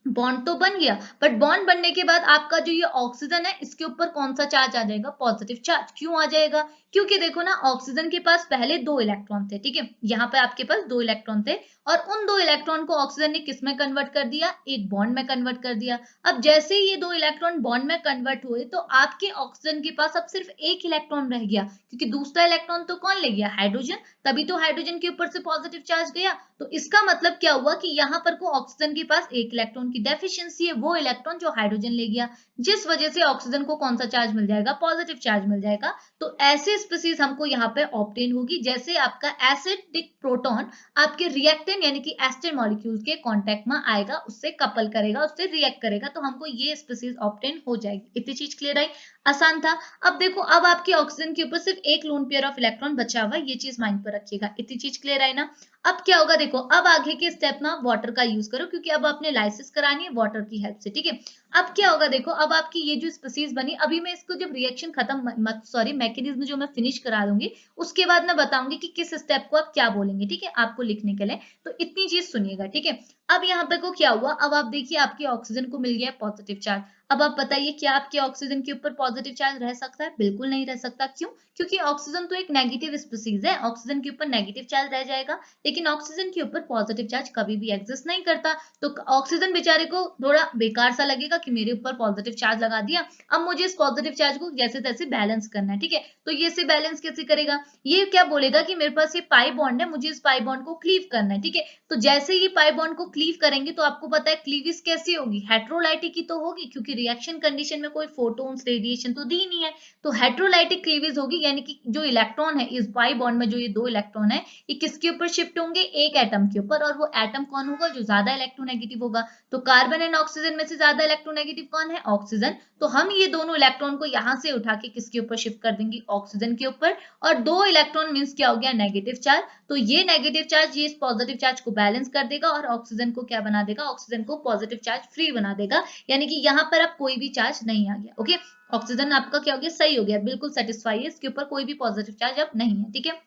बॉन्ड तो बन गया, बट बॉन्ड बनने के बाद आपका जो ये ऑक्सीजन है इसके ऊपर कौन सा चार्ज आ जाएगा, पॉजिटिव चार्ज। क्यों आ जाएगा, क्योंकि देखो ना, ऑक्सीजन के पास पहले 2 इलेक्ट्रॉन थे, ठीक है, यहाँ पे आपके पास 2 इलेक्ट्रॉन थे, और उन 2 इलेक्ट्रॉन को ऑक्सीजन ने किस में कन्वर्ट कर दिया, एक बॉन्ड में कन्वर्ट कर दिया। अब जैसे ही ये 2 इलेक्ट्रॉन बॉन्ड में कन्वर्ट हुए, तो आपके ऑक्सीजन के पास अब सिर्फ एक इलेक्ट्रॉन रह गया, क्योंकि दूसरा इलेक्ट्रॉन तो कौन ले गया, हाइड्रोजन, तभी तो हाइड्रोजन के ऊपर से पॉजिटिव चार्ज गया। तो इसका मतलब क्या हुआ कि यहाँ पर को ऑक्सीजन के पास एक इलेक्ट्रॉन की डेफिशिएंसी है, वो इलेक्ट्रॉन जो हाइड्रोजन ले गया, जिस वजह से ऑक्सीजन को कौन सा चार्ज मिल जाएगा, पॉजिटिव चार्ज मिल जाएगा। तो ऐसे स्पीसीज हमको यहाँ पे ऑब्टेन होगी, जैसे आपका एसिडिक प्रोटॉन आपके रिएक्टेंट यानी कि एस्टर मॉलिक्यूल के कांटेक्ट में आएगा, उससे कपल करेगा, उससे रिएक्ट करेगा, तो हमको ये स्पीसीज ऑब्टेन हो जाएगी। इतनी चीज क्लियर है, आसान था। अब देखो, अब आपके ऑक्सीजन के ऊपर सिर्फ एक लोन पेयर ऑफ इलेक्ट्रॉन बचा हुआ है, ये चीज माइंड पर रखिएगा। इतनी चीज क्लियर है ना। अब क्या होगा देखो, अब आगे के स्टेप में वाटर का यूज करो, क्योंकि अब आपने लाइसिस करानी है वाटर की हेल्प से, ठीक है। अब क्या होगा देखो, अब आपकी ये जो स्पीसीज बनी, अभी मैं इसको जब रिएक्शन खत्म सॉरी मैकेनिज्म जो मैं फिनिश करा दूंगी, उसके बाद मैं बताऊंगी कि किस स्टेप को आप क्या बोलेंगे, ठीक है, आपको लिखने के लिए। तो इतनी चीज सुनिएगा, ठीक है। अब यहाँ पे को क्या हुआ, अब आप देखिए आपके ऑक्सीजन को मिल गया पॉजिटिव चार्ज। अब आप बताइए, क्या आपके ऑक्सीजन के ऊपर पॉजिटिव चार्ज रह सकता है, बिल्कुल नहीं रह सकता। क्यों, क्योंकि ऑक्सीजन तो एक नेगेटिव स्पीसीज है, ऑक्सीजन के ऊपर नेगेटिव चार्ज रह जाएगा, लेकिन ऑक्सीजन के ऊपर पॉजिटिव चार्ज कभी भी एग्जिस्ट नहीं करता। तो ऑक्सीजन बेचारे को थोड़ा बेकार सा लगेगा कि मेरे ऊपर पॉजिटिव चार्ज लगा दिया, अब मुझे इस पॉजिटिव चार्ज को जैसे तैसे बैलेंस करना है, ठीक है। तो ये से बैलेंस कैसे करेगा, ये क्या बोलेगा कि मेरे पास ये पाई बॉन्ड है, मुझे इस पाई बॉन्ड को क्लीव करना है, ठीक है। तो जैसे ही पाई बॉन्ड को क्लीव करेंगे, तो आपको पता है क्लीविस कैसी होगी, हेट्रोलाइटिक की तो होगी, क्योंकि रिएक्शन कंडीशन में कोई फोटोन्स रेडिएशन तो दी नहीं है। तो हेट्रोलाइटिक क्लीविज होगी, यानी कि जो इलेक्ट्रॉन है इस पाई बॉन्ड में, जो ये 2 इलेक्ट्रॉन है, ये किसके ऊपर शिफ्ट होंगे, एक एटम के ऊपर, और वो एटम कौन होगा, जो ज्यादा इलेक्ट्रोनेगेटिव होगा। तो कार्बन एंड ऑक्सीजन में से ज्यादा इलेक्ट्रोनेगेटिव कौन है, ऑक्सीजन। तो हम ये दोनों इलेक्ट्रॉन को यहाँ से उठा के किसके ऊपर शिफ्ट कर देंगे, ऑक्सीजन के ऊपर, और 2 इलेक्ट्रॉन मीन्स क्या हो गया, नेगेटिव चार्ज। तो ये नेगेटिव चार्ज ये इस पॉजिटिव चार्ज को बैलेंस कर देगा, और ऑक्सीजन को क्या बना देगा, ऑक्सीजन को पॉजिटिव चार्ज फ्री बना देगा, यानी कि यहाँ पर अब कोई भी चार्ज नहीं आ गया। ओके, ऑक्सीजन आपका क्या हो गया, सही हो गया, बिल्कुल सेटिस्फाई है, इसके ऊपर कोई भी पॉजिटिव चार्ज अब नहीं है, ठीक है।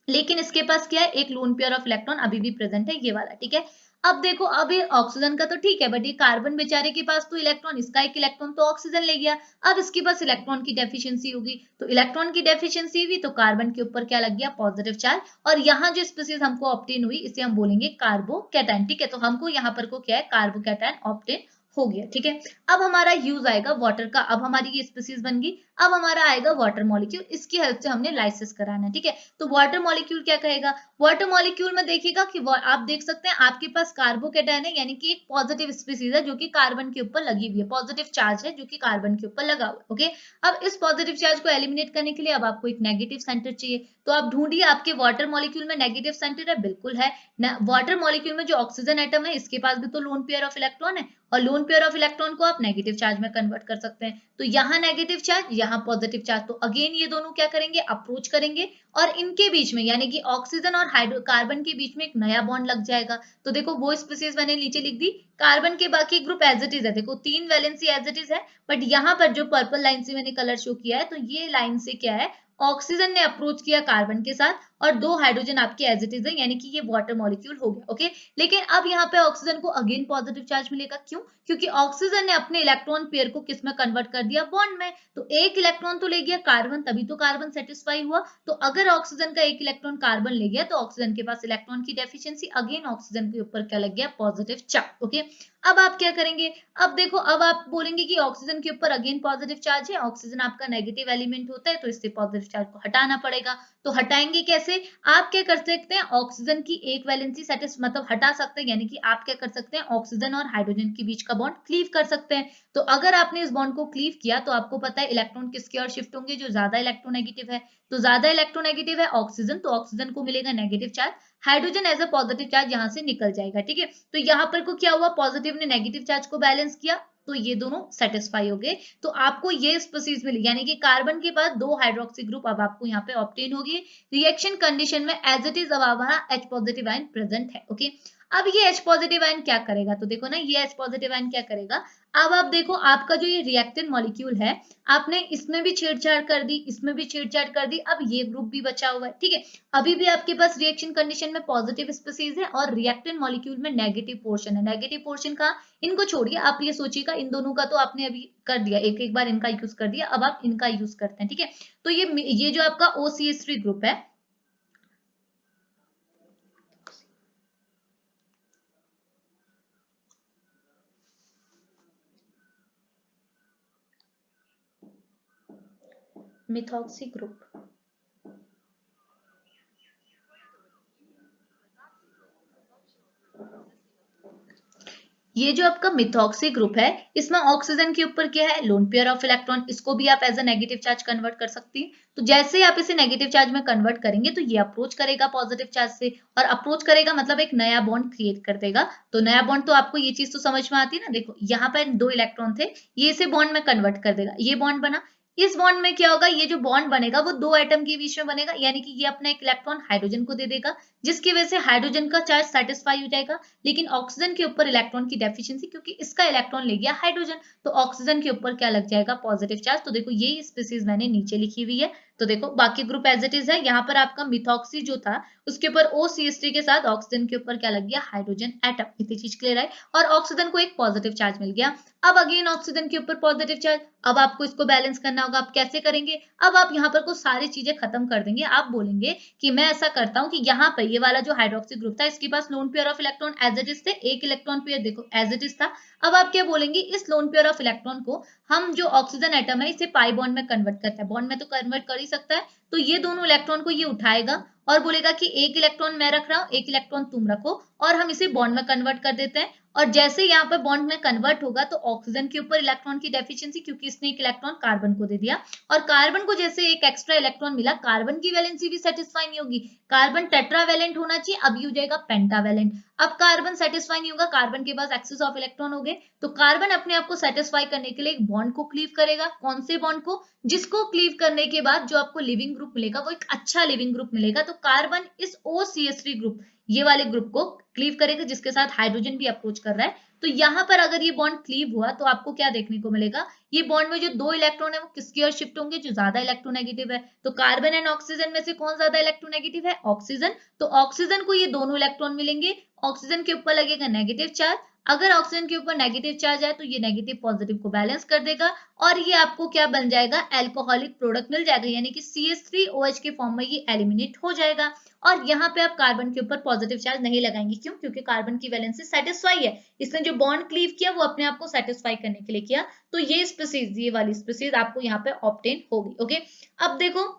लेकिन इसके पास क्या है, एक लोन पेयर ऑफ इलेक्ट्रॉन अभी भी प्रेजेंट है, ये वाला, ठीक है। अब देखो, अब ये ऑक्सीजन का तो ठीक है, बट ये कार्बन बेचारे के पास तो इलेक्ट्रॉन, इसका एक इलेक्ट्रॉन तो ऑक्सीजन ले गया, अब इसके पास इलेक्ट्रॉन की डेफिशिएंसी होगी। तो इलेक्ट्रॉन की डेफिशिएंसी हुई, तो कार्बन के ऊपर क्या लग गया, पॉजिटिव चार्ज, और यहाँ जो स्पीसीज हमको ऑब्टेन हुई, इसे हम बोलेंगे कार्बोकैटायन, ठीक है। तो हमको यहाँ पर को क्या है, कार्बोकैटायन ऑब्टेन हो गया, ठीक है। अब हमारा यूज आएगा वाटर का, अब हमारी ये स्पीसीज बन गई, अब हमारा आएगा वाटर मॉलिक्यूल, इसकी हेल्प से हमने लाइसिस कराना है, ठीक है। तो वाटर मॉलिक्यूल क्या कहेगा, वाटर मॉलिक्यूल में देखिएगा कि आप देख सकते हैं आपके पास कार्बोकैटायन है, यानी कि एक पॉजिटिव स्पीसीज है जो कि कार्बन के ऊपर लगी हुई है, पॉजिटिव चार्ज है जो कि कार्बन के ऊपर लगा हुआ है। ओके, अब इस पॉजिटिव चार्ज को एलिमिनेट करने के लिए अब आपको एक नेगेटिव सेंटर चाहिए, तो आप ढूंढिए आपके वाटर मॉलिक्यूल में नेगेटिव सेंटर है, बिल्कुल है। वाटर मॉलिक्यूल में जो ऑक्सीजन एटम है, इसके पास भी तो लोन पेयर ऑफ इलेक्ट्रॉन है, और लोन पेयर ऑफ इलेक्ट्रॉन को आप नेगेटिव चार्ज में कन्वर्ट कर सकते हैं। तो यहाँ नेगेटिव चार्ज, यहाँ पॉजिटिव चार्ज, तो अगेन ये दोनों क्या करेंगे, अप्रोच करेंगे, और इनके बीच में यानी कि ऑक्सीजन और हाइड्रो कार्बन के बीच में एक नया बॉन्ड लग जाएगा। तो देखो वो स्पीसीज मैंने नीचे लिख दी, कार्बन के बाकी ग्रुप एज इट इज है, देखो 3 वैलेंसी एज इट इज है, बट यहाँ पर जो पर्पल लाइन से मैंने कलर शो किया है, तो ये लाइन से क्या है, ऑक्सीजन ने अप्रोच किया कार्बन के साथ, और 2 हाइड्रोजन आपके एज इट इज है, यानी कि ये वाटर मॉलिक्यूल हो गया। ओके, लेकिन अब यहाँ पे ऑक्सीजन को अगेन पॉजिटिव चार्ज मिलेगा, क्यों, क्योंकि ऑक्सीजन ने अपने इलेक्ट्रॉन पेयर को किस में कन्वर्ट कर दिया, बॉन्ड में। तो एक इलेक्ट्रॉन तो ले गया कार्बन, तभी तो कार्बन सेटिस्फाई हुआ। तो अगर ऑक्सीजन का एक इलेक्ट्रॉन कार्बन ले गया, तो ऑक्सीजन के पास इलेक्ट्रॉन की डेफिशिएंसी, अगेन ऑक्सीजन के ऊपर क्या लग गया, पॉजिटिव चार्ज। ओके, अब आप क्या करेंगे, अब देखो, अब आप बोलेंगे कि ऑक्सीजन के ऊपर अगेन पॉजिटिव चार्ज है, ऑक्सीजन आपका नेगेटिव एलिमेंट होता है, तो इससे पॉजिटिव चार्ज को हटाना पड़ेगा। तो हटाएंगे कैसे, आप क्या कर सकते हैं, ऑक्सीजन की एक वैलेंसी मतलब हटा सकते हैं, यानी कि आप क्या कर सकते हैं, ऑक्सीजन और हाइड्रोजन के बीच का बॉन्ड क्लीव कर सकते हैं। तो अगर आपने इस बॉन्ड को क्लीव किया, तो आपको पता है इलेक्ट्रॉन किसकी ओर शिफ्ट होंगे, जो ज्यादा इलेक्ट्रोनेगेटिव है। तो ज्यादा इलेक्ट्रोनेगेटिव है ऑक्सीजन, तो ऑक्सीजन को मिलेगा negative charge, hydrogen as a positive charge यहाँ से निकल जाएगा, ठीक है। तो यहाँ पर को क्या हुआ, पॉजिटिव ने नेगेटिव चार्ज को बैलेंस किया, तो ये दोनों सेटिस्फाई हो गए, तो आपको ये स्पीसीज मिली, यानी कि कार्बन के बाद 2 हाइड्रोक्सी ग्रुप अब आपको यहाँ पे ऑब्टेन होगी। रिएक्शन कंडीशन में एज इट इज अब हमारा H पॉजिटिव आयन प्रेजेंट है। ओके, अब ये H पॉजिटिव आयन क्या करेगा, तो देखो ना ये H पॉजिटिव आयन क्या करेगा। अब आप देखो आपका जो ये रिएक्टेंट मॉलिक्यूल है, आपने इसमें भी छेड़छाड़ कर दी, इसमें भी छेड़छाड़ कर दी, अब ये ग्रुप भी बचा हुआ है। ठीक है, अभी भी आपके पास रिएक्शन कंडीशन में पॉजिटिव स्पीसीज है और रिएक्टेंट मॉलिक्यूल में नेगेटिव पोर्शन है। नेगेटिव पोर्शन का इनको छोड़िए, आप ये सोचिएगा इन दोनों का तो आपने अभी कर दिया, एक एक बार इनका यूज कर दिया, अब आप इनका यूज करते हैं। ठीक है, तो ये जो आपका OCH3 ग्रुप है, मिथॉक्सी ग्रुप, ये जो आपका मिथॉक्सी ग्रुप है, इसमें ऑक्सीजन के ऊपर क्या है, लोन पेयर ऑफ इलेक्ट्रॉन, इसको भी आप as a negative charge convert कर सकती हैं। तो जैसे ही आप इसे नेगेटिव चार्ज में कन्वर्ट करेंगे तो ये अप्रोच करेगा पॉजिटिव चार्ज से, और अप्रोच करेगा मतलब एक नया बॉन्ड क्रिएट कर देगा। तो नया बॉन्ड, तो आपको ये चीज तो समझ में आती है ना, देखो यहाँ पर 2 इलेक्ट्रॉन थे, ये इसे बॉन्ड में कन्वर्ट कर देगा, ये बॉन्ड बना। इस बॉन्ड में क्या होगा, ये जो बॉन्ड बनेगा वो 2 एटम के बीच में बनेगा, यानी कि ये अपना एक इलेक्ट्रॉन हाइड्रोजन को दे देगा, जिसकी वजह से हाइड्रोजन का चार्ज सेटिस्फाई हो जाएगा। लेकिन ऑक्सीजन के ऊपर इलेक्ट्रॉन की डेफिशिएंसी, क्योंकि इसका इलेक्ट्रॉन ले गया हाइड्रोजन, तो ऑक्सीजन के ऊपर क्या लग जाएगा, पॉजिटिव चार्ज। तो देखो ये स्पीसीज मैंने नीचे लिखी हुई है, तो देखो बाकी ग्रुप एज इट इज है। यहाँ पर आपका मिथॉक्सी जो था उसके ऊपर OCH3 के साथ ऑक्सीजन के ऊपर क्या लग गया, हाइड्रोजन एटम। इतनी चीज क्लियर है, और ऑक्सीजन को एक पॉजिटिव चार्ज मिल गया। अब अगेन ऑक्सीजन के ऊपर पॉजिटिव चार्ज, अब आपको इसको बैलेंस करना होगा। आप कैसे करेंगे, अब आप यहाँ पर कुछ सारी चीजें खत्म कर देंगे। आप बोलेंगे कि मैं ऐसा करता हूँ कि यहाँ पर ये वाला जो हाइड्रोक्सी ग्रुप था, इसके पास lone pair of electron as it is थे, एक इलेक्ट्रॉन पेयर देखो एज इट इज था। अब आप क्या बोलेंगे, इस लोन पेयर ऑफ इलेक्ट्रॉन को हम जो ऑक्सीजन एटम है इसे पाई बॉन्ड में कन्वर्ट करता है, बॉन्ड में तो कन्वर्ट कर ही सकता है। तो ये दोनों इलेक्ट्रॉन को ये उठाएगा और बोलेगा कि एक इलेक्ट्रॉन मैं रख रहा हूँ, एक इलेक्ट्रॉन तुम रखो, और हम इसे बॉन्ड में कन्वर्ट कर देते हैं। और जैसे यहाँ पर बॉन्ड में कन्वर्ट होगा तो ऑक्सीजन के ऊपर इलेक्ट्रॉन की डेफिशिएंसी, क्योंकि इसने एक इलेक्ट्रॉन कार्बन को दे दिया, और कार्बन को जैसे एक एक्स्ट्रा इलेक्ट्रॉन मिला, कार्बन की वैलेंसी भी सेटिस्फाई नहीं होगी। कार्बन टेट्रावैलेंट होना चाहिए, अब ये हो जाएगा पेंटावैलेंट। अब कार्बन सेटिस्फाई नहीं होगा, कार्बन के पास एक्सेस ऑफ इलेक्ट्रॉन हो गए, तो कार्बन अपने आप को सेटिस्फाई करने के लिए एक बॉन्ड को क्लीव करेगा। कौन से बॉन्ड को, जिसको क्लीव करने के बाद जो आपको लिविंग ग्रुप मिलेगा वो एक अच्छा लिविंग ग्रुप मिलेगा। तो कार्बन इस OCH3 ग्रुप, ये वाले ग्रुप को क्लीव करेगा, जिसके साथ हाइड्रोजन भी अप्रोच कर रहा है। तो यहाँ पर अगर ये बॉन्ड क्लीव हुआ तो आपको क्या देखने को मिलेगा, ये बॉन्ड में जो 2 इलेक्ट्रॉन है वो किसकी ओर शिफ्ट होंगे, जो ज्यादा इलेक्ट्रोनेगेटिव है। तो कार्बन एंड ऑक्सीजन में से कौन ज्यादा इलेक्ट्रोनेगेटिव है, ऑक्सीजन। तो ऑक्सीजन को ये दोनों इलेक्ट्रॉन मिलेंगे, ऑक्सीजन के ऊपर लगेगा नेगेटिव चार्ज। अगर ऑक्सीजन के ऊपर नेगेटिव चार्ज है तो ये नेगेटिव पॉजिटिव को बैलेंस कर देगा, और ये आपको क्या बन जाएगा, एल्कोहलिक प्रोडक्ट मिल जाएगा, यानी कि CH3OH के फॉर्म में ये एलिमिनेट हो जाएगा। और यहाँ पे आप कार्बन के ऊपर पॉजिटिव चार्ज नहीं लगाएंगे, क्यों, क्योंकि कार्बन की वैलेंसी सेटिस्फाई है, इसने जो बॉन्ड क्लीव किया वो अपने आप को सेटिस्फाई करने के लिए किया। तो ये स्पीसीज, ये वाली स्पीसीज आपको यहाँ पे ऑब्टेन होगी। ओके, अब देखो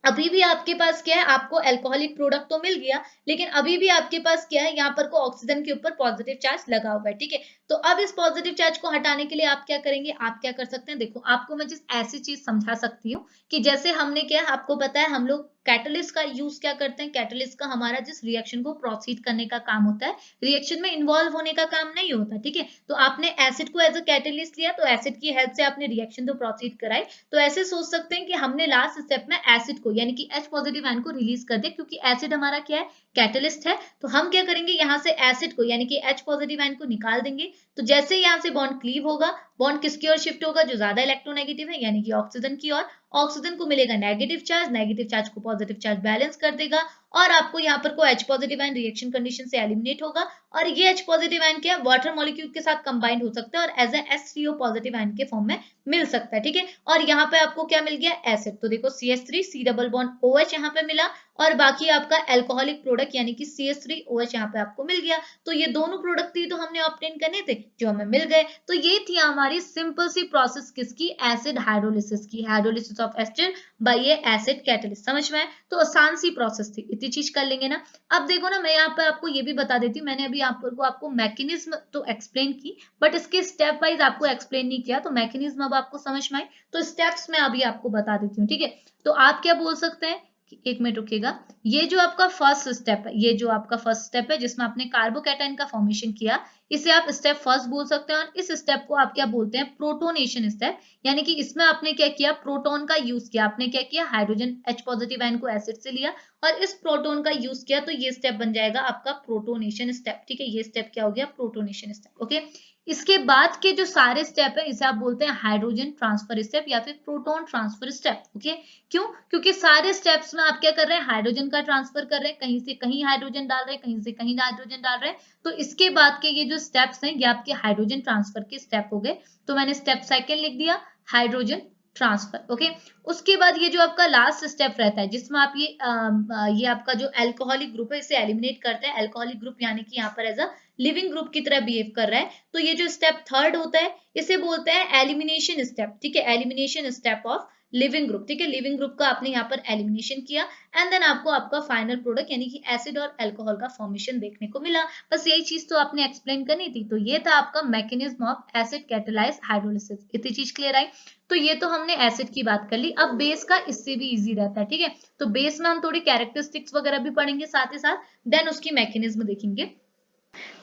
अभी भी आपके पास क्या है, आपको अल्कोहलिक प्रोडक्ट तो मिल गया, लेकिन अभी भी आपके पास क्या है, यहाँ पर को ऑक्सीजन के ऊपर पॉजिटिव चार्ज लगा हुआ है। ठीक है, तो अब इस पॉजिटिव चार्ज को हटाने के लिए आप क्या करेंगे, आप क्या कर सकते हैं, देखो आपको मैं जिस ऐसी चीज समझा सकती हूँ कि जैसे हमने क्या, आपको पता है हम लोग कैटलिस्ट का यूज क्या करते हैं, कैटलिस्ट का हमारा जिस रिएक्शन को प्रोसीड करने का काम होता है, रिएक्शन में इन्वॉल्व होने का काम नहीं होता। ठीक है, तो आपने एसिड को एज अ कैटलिस्ट लिया, तो एसिड की हेल्प से आपने रिएक्शन तो प्रोसीड कराई। तो ऐसे सोच सकते हैं कि हमने लास्ट स्टेप में एसिड को, यानी कि H पॉजिटिव आयन को रिलीज कर दिया, क्योंकि एसिड हमारा क्या है, कैटलिस्ट है। तो हम क्या करेंगे, यहाँ से एसिड को यानी कि H पॉजिटिव आयन को निकाल देंगे। तो जैसे यहाँ से बॉन्ड क्लीव होगा, बॉन्ड किसकी ओर शिफ्ट होगा, जो ज्यादा इलेक्ट्रोनेगेटिव है यानी कि ऑक्सीजन की ओर। ऑक्सीजन को मिलेगा नेगेटिव चार्ज, नेगेटिव चार्ज को पॉजिटिव चार्ज बैलेंस कर देगा, और आपको यहाँ पर को H positive ion reaction condition से एलिमिनेट होगा। और ये H पॉजिटिव आयन क्या, वाटर मॉलिक्यूल के साथ कंबाइंड हो सकता है और as a H3O positive ion के फॉर्म में मिल सकता है। ठीक है, और यहाँ पे आपको क्या मिल गया, एसिड। तो देखो CH3 C double bond OH यहाँ पे मिला, और बाकी आपका एल्कोहलिक प्रोडक्ट यानी कि CH3OH यहाँ पे आपको मिल गया। तो ये दोनों प्रोडक्ट थी तो हमने ऑब्टेन करने थे, जो हमें मिल गए। तो ये थी हमारी सिंपल सी प्रोसेस किसकी, एसिड हाइड्रोलिसिस की, हाइड्रोलिसिस ऑफ एस्टर बाय ये एसिड कैटलिस्ट। समझ में आए, तो आसान सी प्रोसेस थी, इतनी चीज कर लेंगे ना। अब देखो ना, मैं यहाँ पे आपको ये भी बता देती हूँ, मैंने अभी आपको मैकेनिज्म तो एक्सप्लेन की, बट इसके स्टेप वाइज आपको एक्सप्लेन नहीं किया, तो मैकेनिज्म अब आपको समझ में आए, तो स्टेप्स मैं अभी आपको बता देती हूँ। ठीक है, तो आप क्या बोल सकते हैं एक मिनट रुकिएगा, ये जो आपका फर्स्ट स्टेप है, ये जो आपका फर्स्ट स्टेप है जिसमें आपने कार्बोकैटायन का फॉर्मेशन किया, इसे आप स्टेप फर्स्ट बोल सकते हैं। और इस स्टेप को आप क्या बोलते हैं, प्रोटोनेशन स्टेप। यानी कि इसमें आपने क्या किया, प्रोटॉन का यूज किया। आपने क्या किया, हाइड्रोजन H पॉजिटिव आयन को एसिड से लिया और इस प्रोटॉन का यूज किया, तो ये स्टेप बन जाएगा आपका प्रोटोनेशन स्टेप। ठीक है, ये स्टेप क्या हो गया, प्रोटोनेशन स्टेप। ओके, इसके बाद के जो सारे स्टेप है इसे आप बोलते हैं हाइड्रोजन ट्रांसफर स्टेप या फिर प्रोटॉन ट्रांसफर स्टेप। ओके, क्यों, क्योंकि सारे स्टेप्स में आप क्या कर रहे हैं, हाइड्रोजन का ट्रांसफर कर रहे हैं, कहीं से कहीं हाइड्रोजन डाल रहे हैं, कहीं से कहीं हाइड्रोजन डाल रहे हैं। तो इसके बाद के ये जो स्टेप्स हैं ये आपके हाइड्रोजन ट्रांसफर के स्टेप हो गए। तो मैंने स्टेप सेकंड लिख दिया, हाइड्रोजन ट्रांसफर। ओके, उसके बाद ये जो आपका लास्ट स्टेप रहता है जिसमें आप ये आपका जो अल्कोहलिक ग्रुप है इसे एलिमिनेट करते हैं। अल्कोहलिक ग्रुप यानी कि यहाँ पर एज अ लिविंग ग्रुप की तरह बिहेव कर रहा है। तो ये जो स्टेप थर्ड होता है इसे बोलते हैं एलिमिनेशन स्टेप। ठीक है, elimination step of leaving group. ठीक है, लिविंग ग्रुप का आपने यहाँ पर एलिमिनेशन किया एंड देन आपको आपका फाइनल प्रोडक्ट यानी कि एसिड और अल्कोहल का फॉर्मेशन देखने को मिला। बस यही चीज तो आपने एक्सप्लेन करनी थी। तो ये था आपका mechanism of acid catalyse hydrolysis. इतनी चीज क्लियर आई। तो ये तो हमने एसिड की बात कर ली। अब बेस का इससे भी इजी रहता है। ठीक है, तो बेस में हम थोड़ी कैरेक्टरिस्टिक्स वगैरह भी पढ़ेंगे साथ ही साथ, देन उसकी मैकेनिज्म देखेंगे।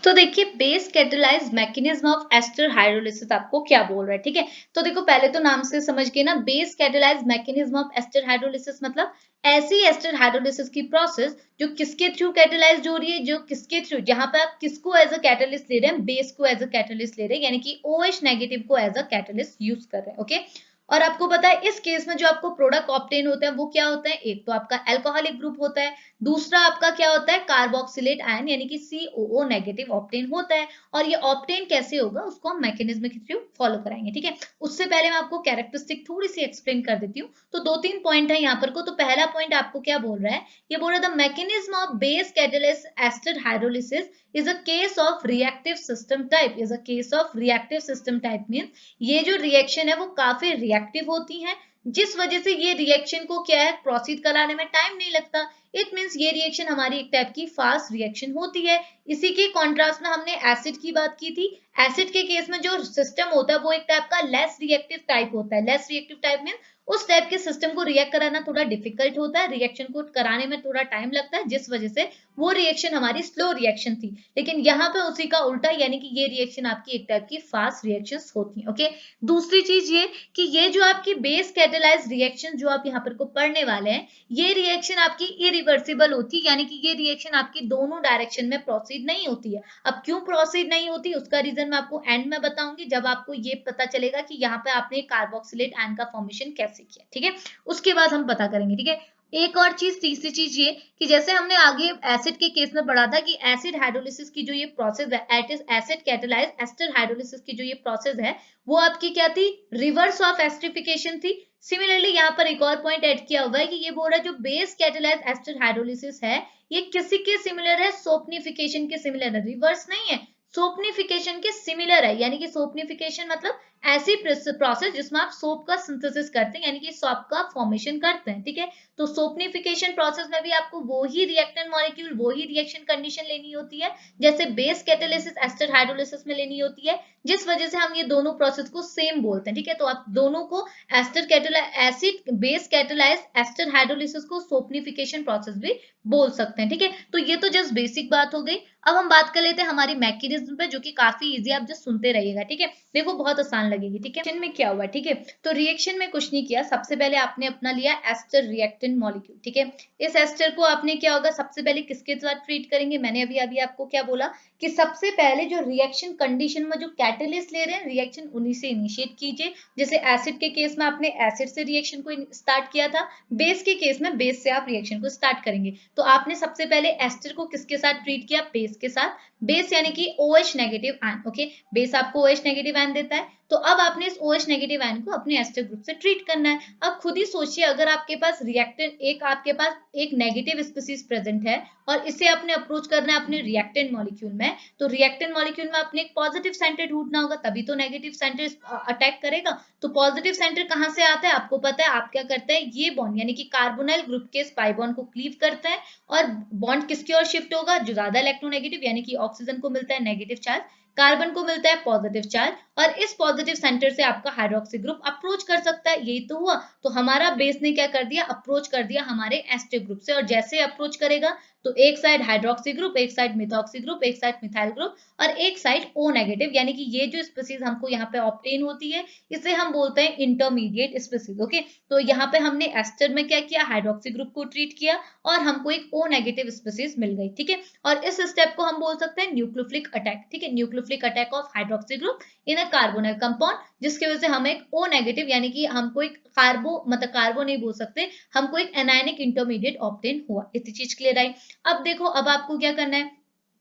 तो देखिए, base catalyse mechanism of ester hydrolysis आपको क्या बोल रहा है। ठीक है, तो देखो पहले तो नाम से समझ गए ना, base catalyse mechanism of ester hydrolysis मतलब ऐसी एस्टर हाइड्रोलिसिस की प्रोसेस जो किसके थ्रू कैटालाइज्ड हो रही है, जो किसके थ्रू, जहां पे आप किसको एज अ कैटालिस्ट ले रहे हैं, बेस को एज अ कैटालिस्ट ले रहे हैं, यानी कि OH नेगेटिव को एज अ कैटालिस्ट यूज कर रहे हैं। ओके, और आपको पता है इस केस में जो आपको प्रोडक्ट ऑब्टेन होता है वो क्या होता है, एक तो आपका अल्कोहलिक ग्रुप होता है, दूसरा आपका क्या होता है, कार्बोक्सिलेट आयन यानी कि COO नेगेटिव ऑब्टेन होता है। और ये ऑब्टेन कैसे होगा उसको हम मैकेनिज्म के थ्रू फॉलो कराएंगे। ठीक है, उससे पहले मैं आपको कैरेक्टरिस्टिक थोड़ी सी एक्सप्लेन कर देती हूँ। तो 2-3 पॉइंट है यहाँ पर को। तो पहला पॉइंट आपको क्या बोल रहा है, ये बोल रहा है the mechanism of base catalysis ester hydrolysis is a case of reactive system type, is a case of reactive system type means ये जो रिएक्शन है वो काफी रिएक्टिव होती है, जिस वजह से ये रिएक्शन को क्या है, प्रोसीड कराने में टाइम नहीं लगता। इट मीन्स ये रिएक्शन हमारी एक टाइप की फास्ट रिएक्शन होती है। इसी के कॉन्ट्रास्ट में हमने एसिड की बात की थी। एसिड के केस में जो सिस्टम होता है वो एक टाइप का लेस रिएक्टिव टाइप होता है। लेस रिएक्टिव टाइप मीन्स उस टाइप के सिस्टम को रिएक्ट कराना थोड़ा डिफिकल्ट होता है, रिएक्शन को कराने में थोड़ा टाइम लगता है, जिस वजह से वो रिएक्शन हमारी स्लो रिएक्शन थी। लेकिन यहाँ पे उसी का उल्टा, यानी कि ये रिएक्शन आपकी एक टाइप की फास्ट रिएक्शंस होती है। ओके, दूसरी चीज ये कि ये जो आपकी बेस कैटालाइज रिएक्शन जो आप यहाँ पर को पढ़ने वाले हैं, ये रिएक्शन आपकी इरिवर्सिबल होती है, यानी कि ये रिएक्शन आपकी दोनों डायरेक्शन में प्रोसीड नहीं होती है। अब क्यों प्रोसीड नहीं होती उसका रीजन मैं आपको एंड में बताऊंगी, जब आपको ये पता चलेगा कि यहाँ पे आपने कार्बोक्सिलेट आयन का फॉर्मेशन कैसे किया। ठीक है, उसके बाद हम पता करेंगे। ठीक है, एक और चीज, तीसरी चीज ये कि जैसे हमने आगे एसिड के केस में पढ़ा था कि एसिड हाइड्रोलिसिस की जो ये प्रोसेस है, एसिड कैटालाइज एस्टर हाइड्रोलिसिस की जो ये प्रोसेस है वो आपकी क्या थी, रिवर्स ऑफ एस्टरिफिकेशन थी। सिमिलरली यहाँ पर एक और पॉइंट ऐड किया हुआ है कि ये बोल रहा है जो बेस कैटालाइज एस्टर हाइड्रोलिसिस है ये किसी के सिमिलर है, सोपनिफिकेशन के सिमिलर है, रिवर्स नहीं है, सोपनिफिकेशन के सिमिलर है। यानी कि सोपनिफिकेशन मतलब ऐसी प्रोसेस जिसमें आप सोप का सिंथेसिस करते हैं, यानी कि सोप का फॉर्मेशन करते हैं। ठीक है, तो सोपनिफिकेशन प्रोसेस में भी आपको वो ही रिएक्टेंट मॉलिक्यूल, वो ही रिएक्शन कंडीशन लेनी होती है जैसे बेस कैटालिसिस एस्टर हाइड्रोलिसिस में लेनी होती है, जिस वजह से हम ये दोनों प्रोसेस को सेम बोलते हैं। ठीक है, तो आप दोनों को ester catalyse acid base catalyse ester hydrolysis को सोपनिफिकेशन प्रोसेस भी बोल सकते हैं। ठीक है, तो ये तो जस्ट बेसिक बात हो गई। अब हम बात कर लेते हैं हमारी मैकेनिज्म पे, जो कि काफी इजी, आप जस्ट सुनते रहिएगा। ठीक है, देखो बहुत आसान लगेगी। ठीक है, रिएक्शन में क्या हुआ। ठीक है, तो रिएक्शन में कुछ नहीं किया, सबसे पहले आपने अपना लिया एस्टर रिएक्टेंट मॉलिक्यूल। ठीक है, इस एस्टर को आपने क्या होगा, सबसे पहले किसके साथ ट्रीट करेंगे, मैंने अभी अभी आपको क्या बोला कि सबसे पहले जो रिएक्शन कंडीशन में जो कैटेलिस्ट ले रहे हैं रिएक्शन उन्हीं से इनिशिएट कीजिए। जैसे एसिड के केस में आपने एसिड से रिएक्शन को स्टार्ट किया था, बेस के केस में बेस से आप रिएक्शन को स्टार्ट करेंगे। तो आपने सबसे पहले एस्टर को किसके साथ ट्रीट किया, बेस के साथ। बेस यानी कि OH negative ion. Okay, base आपको OH नेगेटिव आयन देता है, तो अब आपने इस OH नेगेटिव आयन को अपने एस्टर ग्रुप से ट्रीट करना है। अब खुद ही सोचिए, अगर आपके पास रिएक्टेंट आपके पास एक नेगेटिव स्पीसीज प्रेजेंट है और इसे आपने अप्रोच करना है अपने रिएक्टेंट मॉलिक्यूल में, तो रिएक्टेंट मॉलिक्यूल में आपने एक पॉजिटिव सेंटर ढूंढना होगा, तभी तो नेगेटिव सेंटर अटैक करेगा। तो पॉजिटिव सेंटर कहाँ से आता है, आपको पता है, आप क्या करते हैं, ये बॉन्ड यानी कि कार्बोनाइल ग्रुप के पाई बॉन्ड को क्लीव करते हैं और बॉन्ड किसकी ओर शिफ्ट होगा, जो ज्यादा इलेक्ट्रोनेगेटिव यानी कि ऑक्सीजन को मिलता है नेगेटिव चार्ज, कार्बन को मिलता है पॉजिटिव चार्ज और इस पॉजिटिव सेंटर से आपका हाइड्रोक्सी ग्रुप अप्रोच कर सकता है, यही तो हुआ। तो हमारा बेस ने क्या कर दिया, अप्रोच कर दिया हमारे एस्टर ग्रुप से, और जैसे अप्रोच करेगा तो एक साइड हाइड्रोक्सी ग्रुप, एक साइड मिथॉक्सी ग्रुप, एक साइड मिथाइल ग्रुप और एक साइड O नेगेटिव, यानी कि ये जो स्पीसीज हमको यहाँ पे ऑब्टेन होती है इसे हम बोलते हैं इंटरमीडिएट स्पीसीज। ओके, तो यहाँ पे हमने एस्टर में क्या किया, हाइड्रोक्सी ग्रुप को ट्रीट किया और हमको एक O नेगेटिव स्पीसीज मिल गई। ठीक है, और इस स्टेप को हम बोल सकते हैं न्यूक्लियोफिलिक अटैक। ठीक है, nucleophilic attack of hydroxy group in a carbonyl compound, जिसकी वजह से हम एक O नेगेटिव यानी कि हमको एक कार्बो नहीं बोल सकते, हमको एक एनायनिक इंटरमीडिएट ऑब्टेन हुआ। इतनी चीज क्लियर आई। अब देखो, अब आपको क्या करना है,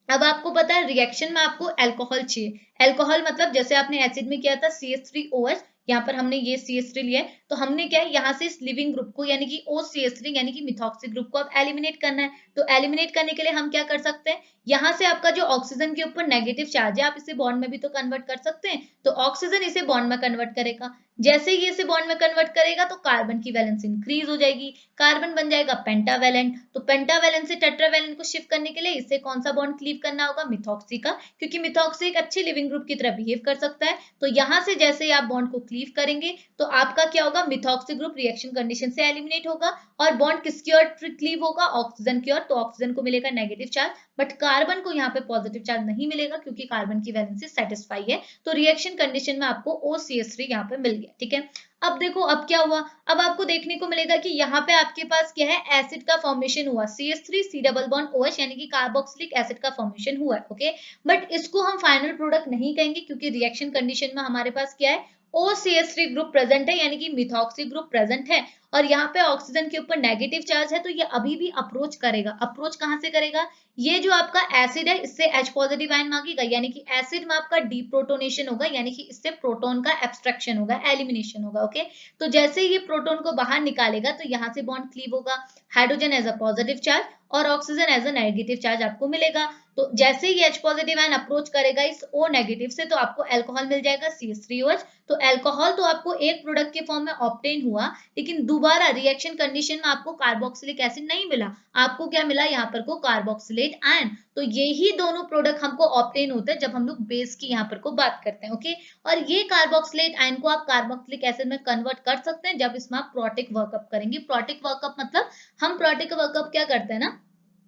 अब आपको पता है रिएक्शन में आपको अल्कोहल चाहिए। अल्कोहल मतलब जैसे आपने एसिड में किया था CH3OH, यहाँ पर हमने ये CH3 लिया है, तो हमने क्या है यहाँ से इस लिविंग ग्रुप को यानी कि OCH3 यानी कि मिथॉक्सी ग्रुप को अब एलिमिनेट करना है। तो एलिमिनेट करने के लिए हम क्या कर सकते हैं, यहाँ से आपका जो ऑक्सीजन के ऊपर नेगेटिव चार्ज है आप इसे बॉन्ड में भी तो कन्वर्ट कर सकते हैं, तो ऑक्सीजन इसे बॉन्ड में कन्वर्ट करेगा। जैसे ही इसे बॉन्ड में कन्वर्ट करेगा तो कार्बन की वैलेंस इंक्रीज हो जाएगी, कार्बन बन जाएगा पेंटावेलेंट, तो पेंटावेलेंट से टेट्रावेलेंट को शिफ्ट करने के लिए इसे कौन सा बॉन्ड क्लीव करना होगा, मिथॉक्सी का, क्योंकि मिथॉक्सी एक अच्छे लिविंग ग्रुप की तरह बिहेव कर सकता है। तो यहाँ से जैसे ही आप बॉन्ड को क्लीव करेंगे तो आपका क्या होगा, मिथॉक्सी ग्रुप रिएक्शन कंडीशन से एलिमिनेट होगा और बॉन्ड किसकी ओर क्लीव होगा, ऑक्सीजन की ओर, तो ऑक्सीजन को मिलेगा नेगेटिव चार्ज, बट कार्बन को यहाँ पे पॉजिटिव चार्ज नहीं मिलेगा क्योंकि कार्बन की वैलेंसी सेटिस्फाई है, तो रिएक्शन कंडीशन में आपको OCH3 यहाँ पे मिल गया। ठीक है, अब देखो अब क्या हुआ, अब आपको देखने को मिलेगा कि यहाँ पे आपके पास क्या है, एसिड का फॉर्मेशन हुआ, CH3 डबल बॉन्ड OH यानी कि कार्बोक्सिलिक एसिड का फॉर्मेशन हुआ है। ओके, बट इसको हम फाइनल प्रोडक्ट नहीं कहेंगे क्योंकि रिएक्शन कंडीशन में हमारे पास क्या है, OCH3 ग्रुप प्रेजेंट है यानी कि मिथॉक्सी ग्रुप प्रेजेंट है और यहाँ पे ऑक्सीजन के ऊपर नेगेटिव चार्ज है, तो ये अभी भी अप्रोच करेगा। अप्रोच कहाँ से करेगा, ये जो आपका एसिड है इससे H पॉजिटिव आयन मांगेगा, यानी कि एसिड में आपका डीप्रोटोनेशन होगा, यानी कि इससे प्रोटॉन का एब्स्ट्रक्शन होगा, एलिमिनेशन होगा। ओके, तो जैसे ही ये प्रोटॉन को बाहर निकालेगा तो यहाँ से बॉन्ड क्लीव होगा, hydrogen as a positive charge और oxygen as a negative charge आपको मिलेगा। तो जैसे ही H पॉजिटिव आयन अप्रोच करेगा इस O नेगेटिव से तो आपको अल्कोहल मिल जाएगा CH3OH। तो अल्कोहल तो आपको एक प्रोडक्ट के फॉर्म में ऑब्टेन हुआ, लेकिन दोबारा रिएक्शन कंडीशन में आपको कार्बोक्सिलिक एसिड नहीं मिला, आपको क्या मिला यहाँ पर को कार्बोक्सिलेट आयन। तो यही दोनों प्रोडक्ट हमको ऑब्टेन होते हैं जब हम लोग बेस की यहाँ पर को बात करते हैं। ओके, और ये कार्बोक्सिलेट आयन को आप कार्बोक्सिलिक एसिड में कन्वर्ट कर सकते हैं जब इसमें आप प्रोटिक वर्कअप करेंगे। प्रोटिक वर्कअप मतलब हम प्रोटिक वर्कअप क्या करते हैं ना,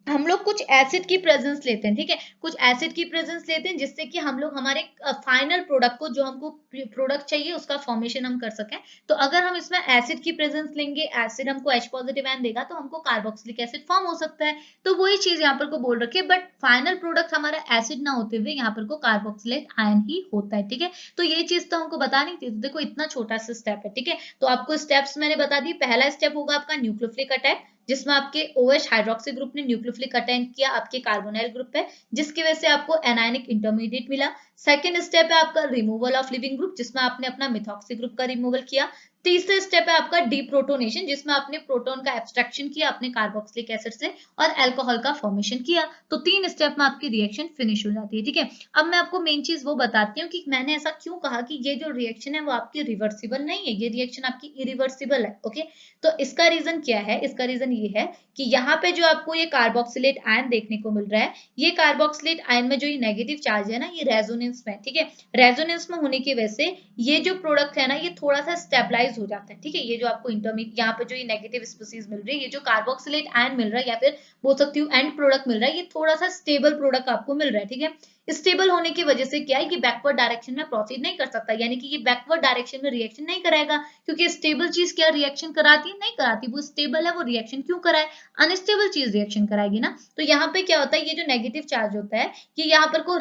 हम लोग कुछ एसिड की प्रेजेंस लेते हैं। ठीक है, कुछ एसिड की प्रेजेंस लेते हैं जिससे कि हम लोग हमारे फाइनल प्रोडक्ट को, जो हमको प्रोडक्ट चाहिए उसका फॉर्मेशन हम कर सकें। तो अगर हम इसमें एसिड की प्रेजेंस लेंगे, एसिड हमको H पॉजिटिव आयन देगा तो हमको कार्बोक्सिलिक एसिड फॉर्म हो सकता है। तो वही चीज यहाँ पर को बोल रखी है, बट फाइनल प्रोडक्ट हमारा एसिड ना होते हुए यहाँ पर को कार्बोक्सिलेट आयन ही होता है। ठीक है, तो ये चीज तो हमको बतानी थी। तो देखो इतना छोटा सा स्टेप है। ठीक है, तो आपको स्टेप्स मैंने बता दी। पहला स्टेप होगा आपका न्यूक्लियोफिलिक अटैक, जिसमें आपके OH हाइड्रोक्सी ग्रुप ने न्यूक्लियोफिलिक अटैक किया आपके कार्बोनाइल ग्रुप पे, जिसकी वजह से आपको एनायनिक इंटरमीडिएट मिला। सेकंड स्टेप है आपका रिमूवल ऑफ लिविंग ग्रुप, जिसमें आपने अपना मिथॉक्सी ग्रुप का रिमूवल किया। तीसरा स्टेप है आपका डीप्रोटोनेशन, जिसमें आपने प्रोटॉन का एब्स्ट्रक्शन किया अपने कार्बोक्सिलिक एसिड से और अल्कोहल का फॉर्मेशन किया। तो 3 स्टेप में आपकी रिएक्शन फिनिश हो जाती है। ठीक है, अब मैं आपको मेन चीज वो बताती हूँ कि मैंने ऐसा क्यों कहा कि ये जो रिएक्शन है वो आपकी रिवर्सिबल नहीं है, ये रिएक्शन आपकी इरिवर्सिबल है। ओके, तो इसका रीजन क्या है, इसका रीजन ये है कि यहाँ पे जो आपको ये कार्बोक्सिलेट आयन देखने को मिल रहा है, ये कार्बोक्सिलेट आयन में जो ये नेगेटिव चार्ज है ना, ये रेजोनेंस में। ठीक है, रेजोनेंस में होने की वजह से ये जो प्रोडक्ट है ना, ये थोड़ा सा स्टेबलाइज हो जाता है। ठीक है, ये जो आपको इंटरमीडिएट यहाँ पे जो ये नेगेटिव स्पीसीज मिल रही है, ये जो कार्बोक्सिलेट आयन मिल रहा है या फिर बोल सकती हूँ एंड प्रोडक्ट मिल रहा है, ये थोड़ा सा स्टेबल प्रोडक्ट आपको मिल रहा है। ठीक है, स्टेबल होने की वजह से क्या है, ये बैकवर्ड डायरेक्शन में प्रोसीड नहीं कर सकता, यानी कि ये बैकवर्ड डायरेक्शन में रिएक्शन नहीं कराएगा, क्योंकि स्टेबल चीज क्या रिएक्शन कराती है, नहीं कराती। वो स्टेबल है, वो रिएक्शन क्यों कराए, अनस्टेबल चीज रिएक्शन कराएगी ना। तो यहाँ पे क्या होता है, ये जो नेगेटिव चार्ज होता है ये यहाँ पर को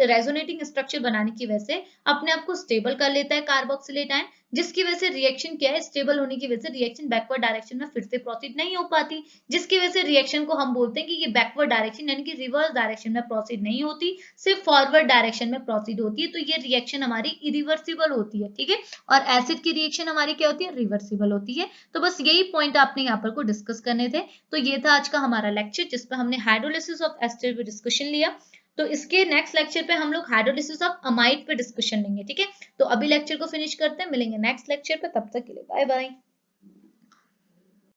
रेजोनेटिंग स्ट्रक्चर बनाने की वजह से अपने आप को स्टेबल कर लेता है कार्बोक्सिलेट आयन, जिसकी वजह से रिएक्शन क्या है, स्टेबल होने की वजह से रिएक्शन बैकवर्ड डायरेक्शन में फिर से प्रोसीड नहीं हो पाती, जिसकी वजह से रिएक्शन को हम बोलते हैं कि ये बैकवर्ड डायरेक्शन यानी कि रिवर्स डायरेक्शन में प्रोसीड नहीं होती, सिर्फ फॉरवर्ड डायरेक्शन में प्रोसीड होती है। तो ये रिएक्शन हमारी इरिवर्सिबल होती है। ठीक है, और एसिड की रिएक्शन हमारी क्या होती है, रिवर्सिबल होती है। तो बस यही पॉइंट आपने यहाँ पर को डिस्कस करने थे। तो ये था आज का हमारा लेक्चर जिसपे हमने हाइड्रोलिसिस ऑफ एस्टर पे डिस्कशन लिया। तो इसके नेक्स्ट लेक्चर पे हम लोग हाइड्रोलिसिस ऑफ अमाइड पे डिस्कशन लेंगे। ठीक है, तो अभी लेक्चर को फिनिश करते हैं, मिलेंगे नेक्स्ट लेक्चर पे, तब तक के लिए बाय बाय।